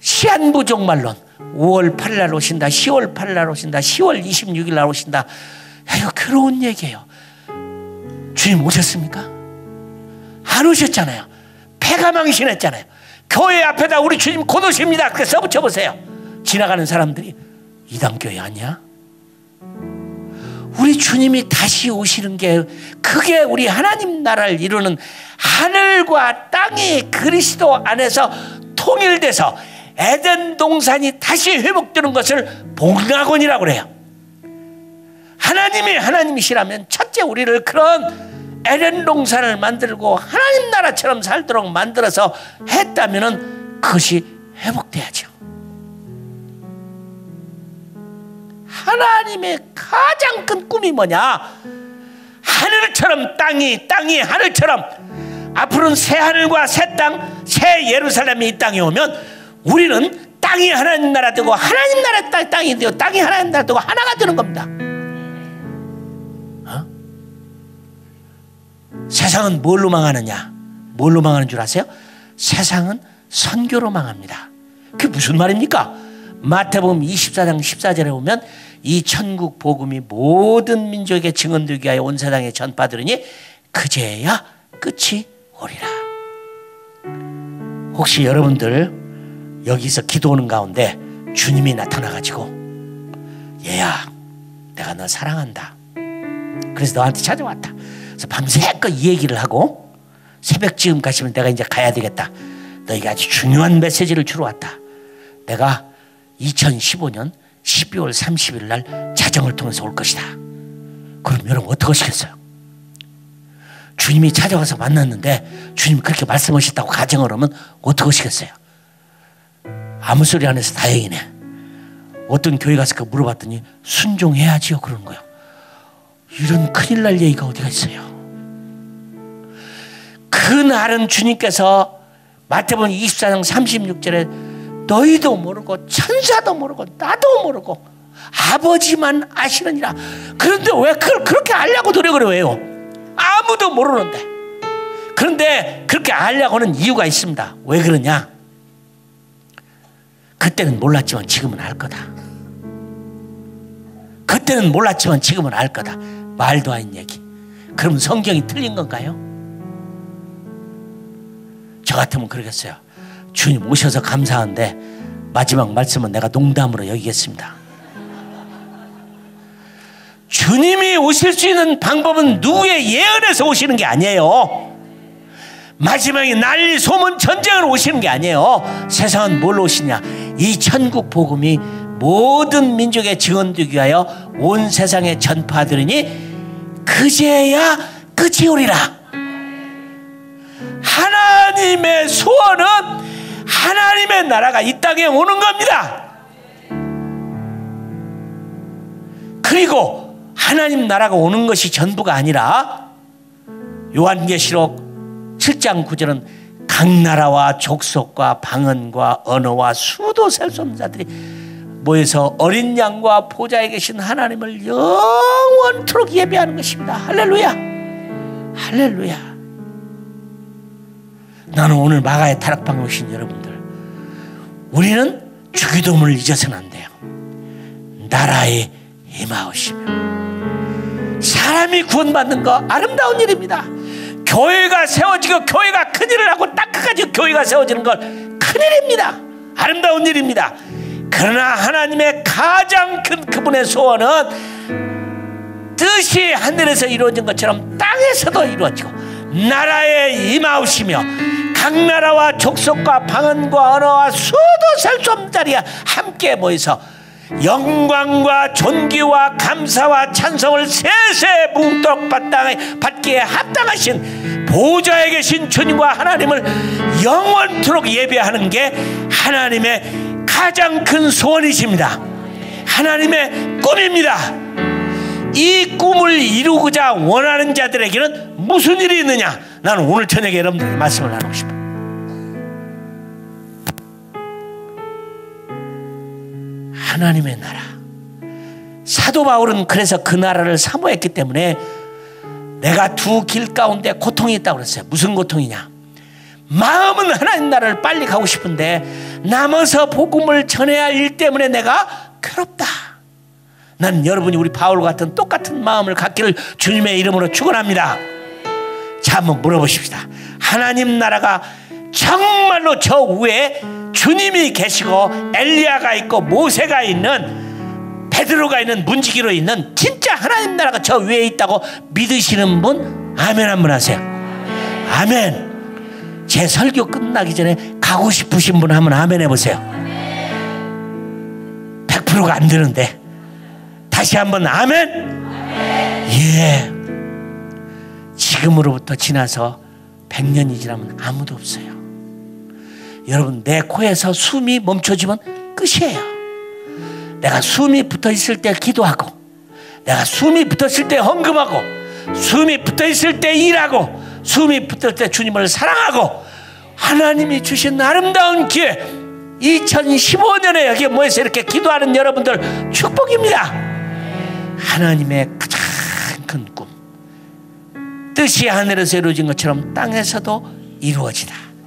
시한부 종말론, 5월 8일 날 오신다, 10월 8일 날 오신다, 10월 26일 날 오신다. 야, 이거 괴로운 얘기예요. 주님 오셨습니까? 안 오셨잖아요. 폐가망신했잖아요. 교회 앞에다 우리 주님 곧 오십니다 그렇게 써붙여보세요. 지나가는 사람들이 이단교회 아니야? 우리 주님이 다시 오시는 게 그게 우리 하나님 나라를 이루는 하늘과 땅이 그리스도 안에서 통일돼서 에덴 동산이 다시 회복되는 것을 복락원이라고 그래요. 하나님이 하나님이시라면 첫째 우리를 그런 에덴 동산을 만들고 하나님 나라처럼 살도록 만들어서 했다면 그것이 회복돼야죠. 하나님의 가장 큰 꿈이 뭐냐? 하늘처럼 땅이 하늘처럼 앞으로는 새 하늘과 새 땅, 새 예루살렘이 이 땅에 오면 우리는 땅이 하나님 나라 되고 하나님 나라 땅이 되고 땅이 하나님 나라 되고 하나가 되는 겁니다. 세상은 뭘로 망하느냐? 뭘로 망하는 줄 아세요? 세상은 선교로 망합니다. 그게 무슨 말입니까? 마태복음 24장 14절에 보면 이 천국 복음이 모든 민족에게 증언되게 하여 온 세상에 전파되리니 그제야 끝이 오리라. 혹시 여러분들 여기서 기도하는 가운데 주님이 나타나가지고 얘야 내가 너 사랑한다. 그래서 너한테 찾아왔다. 그래서 밤새껏 이 얘기를 하고 새벽쯤 가시면 내가 이제 가야 되겠다. 너에게 아주 중요한 메시지를 주러 왔다. 내가 2015년 12월 30일 날 자정을 통해서 올 것이다. 그럼 여러분 어떻게 하시겠어요? 주님이 찾아와서 만났는데 주님이 그렇게 말씀하셨다고 가정을 하면 어떻게 하시겠어요? 아무 소리 안 해서 다행이네. 어떤 교회 가서 물어봤더니 순종해야지요 그러는 거예요. 이런 큰일 날 얘기가 어디가 있어요? 그날은 주님께서 마태복음 24장 36절에 너희도 모르고 천사도 모르고 나도 모르고 아버지만 아시느니라. 그런데 왜 그걸 그렇게 알려고 노력을 해요? 아무도 모르는데. 그런데 그렇게 알려고는 이유가 있습니다. 왜 그러냐? 그때는 몰랐지만 지금은 알 거다. 그때는 몰랐지만 지금은 알 거다. 말도 안 얘기. 그럼 성경이 틀린 건가요? 저 같으면 그러겠어요. 주님 오셔서 감사한데 마지막 말씀은 내가 농담으로 여기겠습니다. 주님이 오실 수 있는 방법은 누구의 예언에서 오시는 게 아니에요. 마지막에 난리 소문 전쟁을 오시는 게 아니에요. 세상은 뭘로 오시냐? 이 천국 복음이 모든 민족에 증언되기 위하여 온 세상에 전파되리니 그제야 끝이 오리라. 하나님의 소원은 하나님의 나라가 이 땅에 오는 겁니다. 그리고 하나님 나라가 오는 것이 전부가 아니라 요한계시록 7장 9절은 각 나라와 족속과 방언과 언어와 수도 셀 수 없는 자들이 모여서 어린 양과 보좌에 계신 하나님을 영원토록 예배하는 것입니다. 할렐루야. 할렐루야. 나는 오늘 마가의 타락방에 오신 여러분들, 우리는 주기도문을 잊어서는 안 돼요. 나라에 임하오시며. 사람이 구원받는 거 아름다운 일입니다. 교회가 세워지고 교회가 큰일을 하고 딱 끝까지 교회가 세워지는 건 큰일입니다. 아름다운 일입니다. 그러나 하나님의 가장 큰 그분의 소원은 뜻이 하늘에서 이루어진 것처럼 땅에서도 이루어지고 나라에 임하오시며 각 나라와 족속과 방언과 언어와 수도 셀 수 없는 자리에 함께 모여서 영광과 존귀와 감사와 찬송을 세세 뭉떡 받기에 합당하신 보좌에 계신 주님과 하나님을 영원토록 예배하는 게 하나님의 가장 큰 소원이십니다. 하나님의 꿈입니다. 이 꿈을 이루고자 원하는 자들에게는 무슨 일이 있느냐? 나는 오늘 저녁에 여러분들에게 말씀을 나누고 싶어요. 하나님의 나라. 사도 바울은 그래서 그 나라를 사모했기 때문에 내가 두 길 가운데 고통이 있다고 그랬어요. 무슨 고통이냐? 마음은 하나님 나라를 빨리 가고 싶은데 남아서 복음을 전해야 할 일 때문에 내가 괴롭다. 난 여러분이 우리 바울 같은 똑같은 마음을 갖기를 주님의 이름으로 축원합니다. 자, 한번 물어보십시다. 하나님 나라가 정말로 저 위에 주님이 계시고 엘리야가 있고 모세가 있는 베드로가 있는 문지기로 있는 진짜 하나님 나라가 저 위에 있다고 믿으시는 분 아멘 한번 하세요. 아멘. 제 설교 끝나기 전에 가고 싶으신 분 한번 아멘 해보세요. 100%가 안 되는데 다시 한번 아멘. 예. 지금으로부터 지나서 100년이 지나면 아무도 없어요. 여러분, 내 코에서 숨이 멈춰지면 끝이에요. 내가 숨이 붙어있을 때 기도하고, 내가 숨이 붙었을 때 헌금하고, 숨이 붙어있을 때 일하고, 숨이 붙을 때 주님을 사랑하고, 하나님이 주신 아름다운 기회, 2015년에 여기에 모여서 이렇게 기도하는 여러분들 축복입니다. 하나님의 가장 큰 꿈, 뜻이 하늘에서 이루어진 것처럼 땅에서도 이루어지다.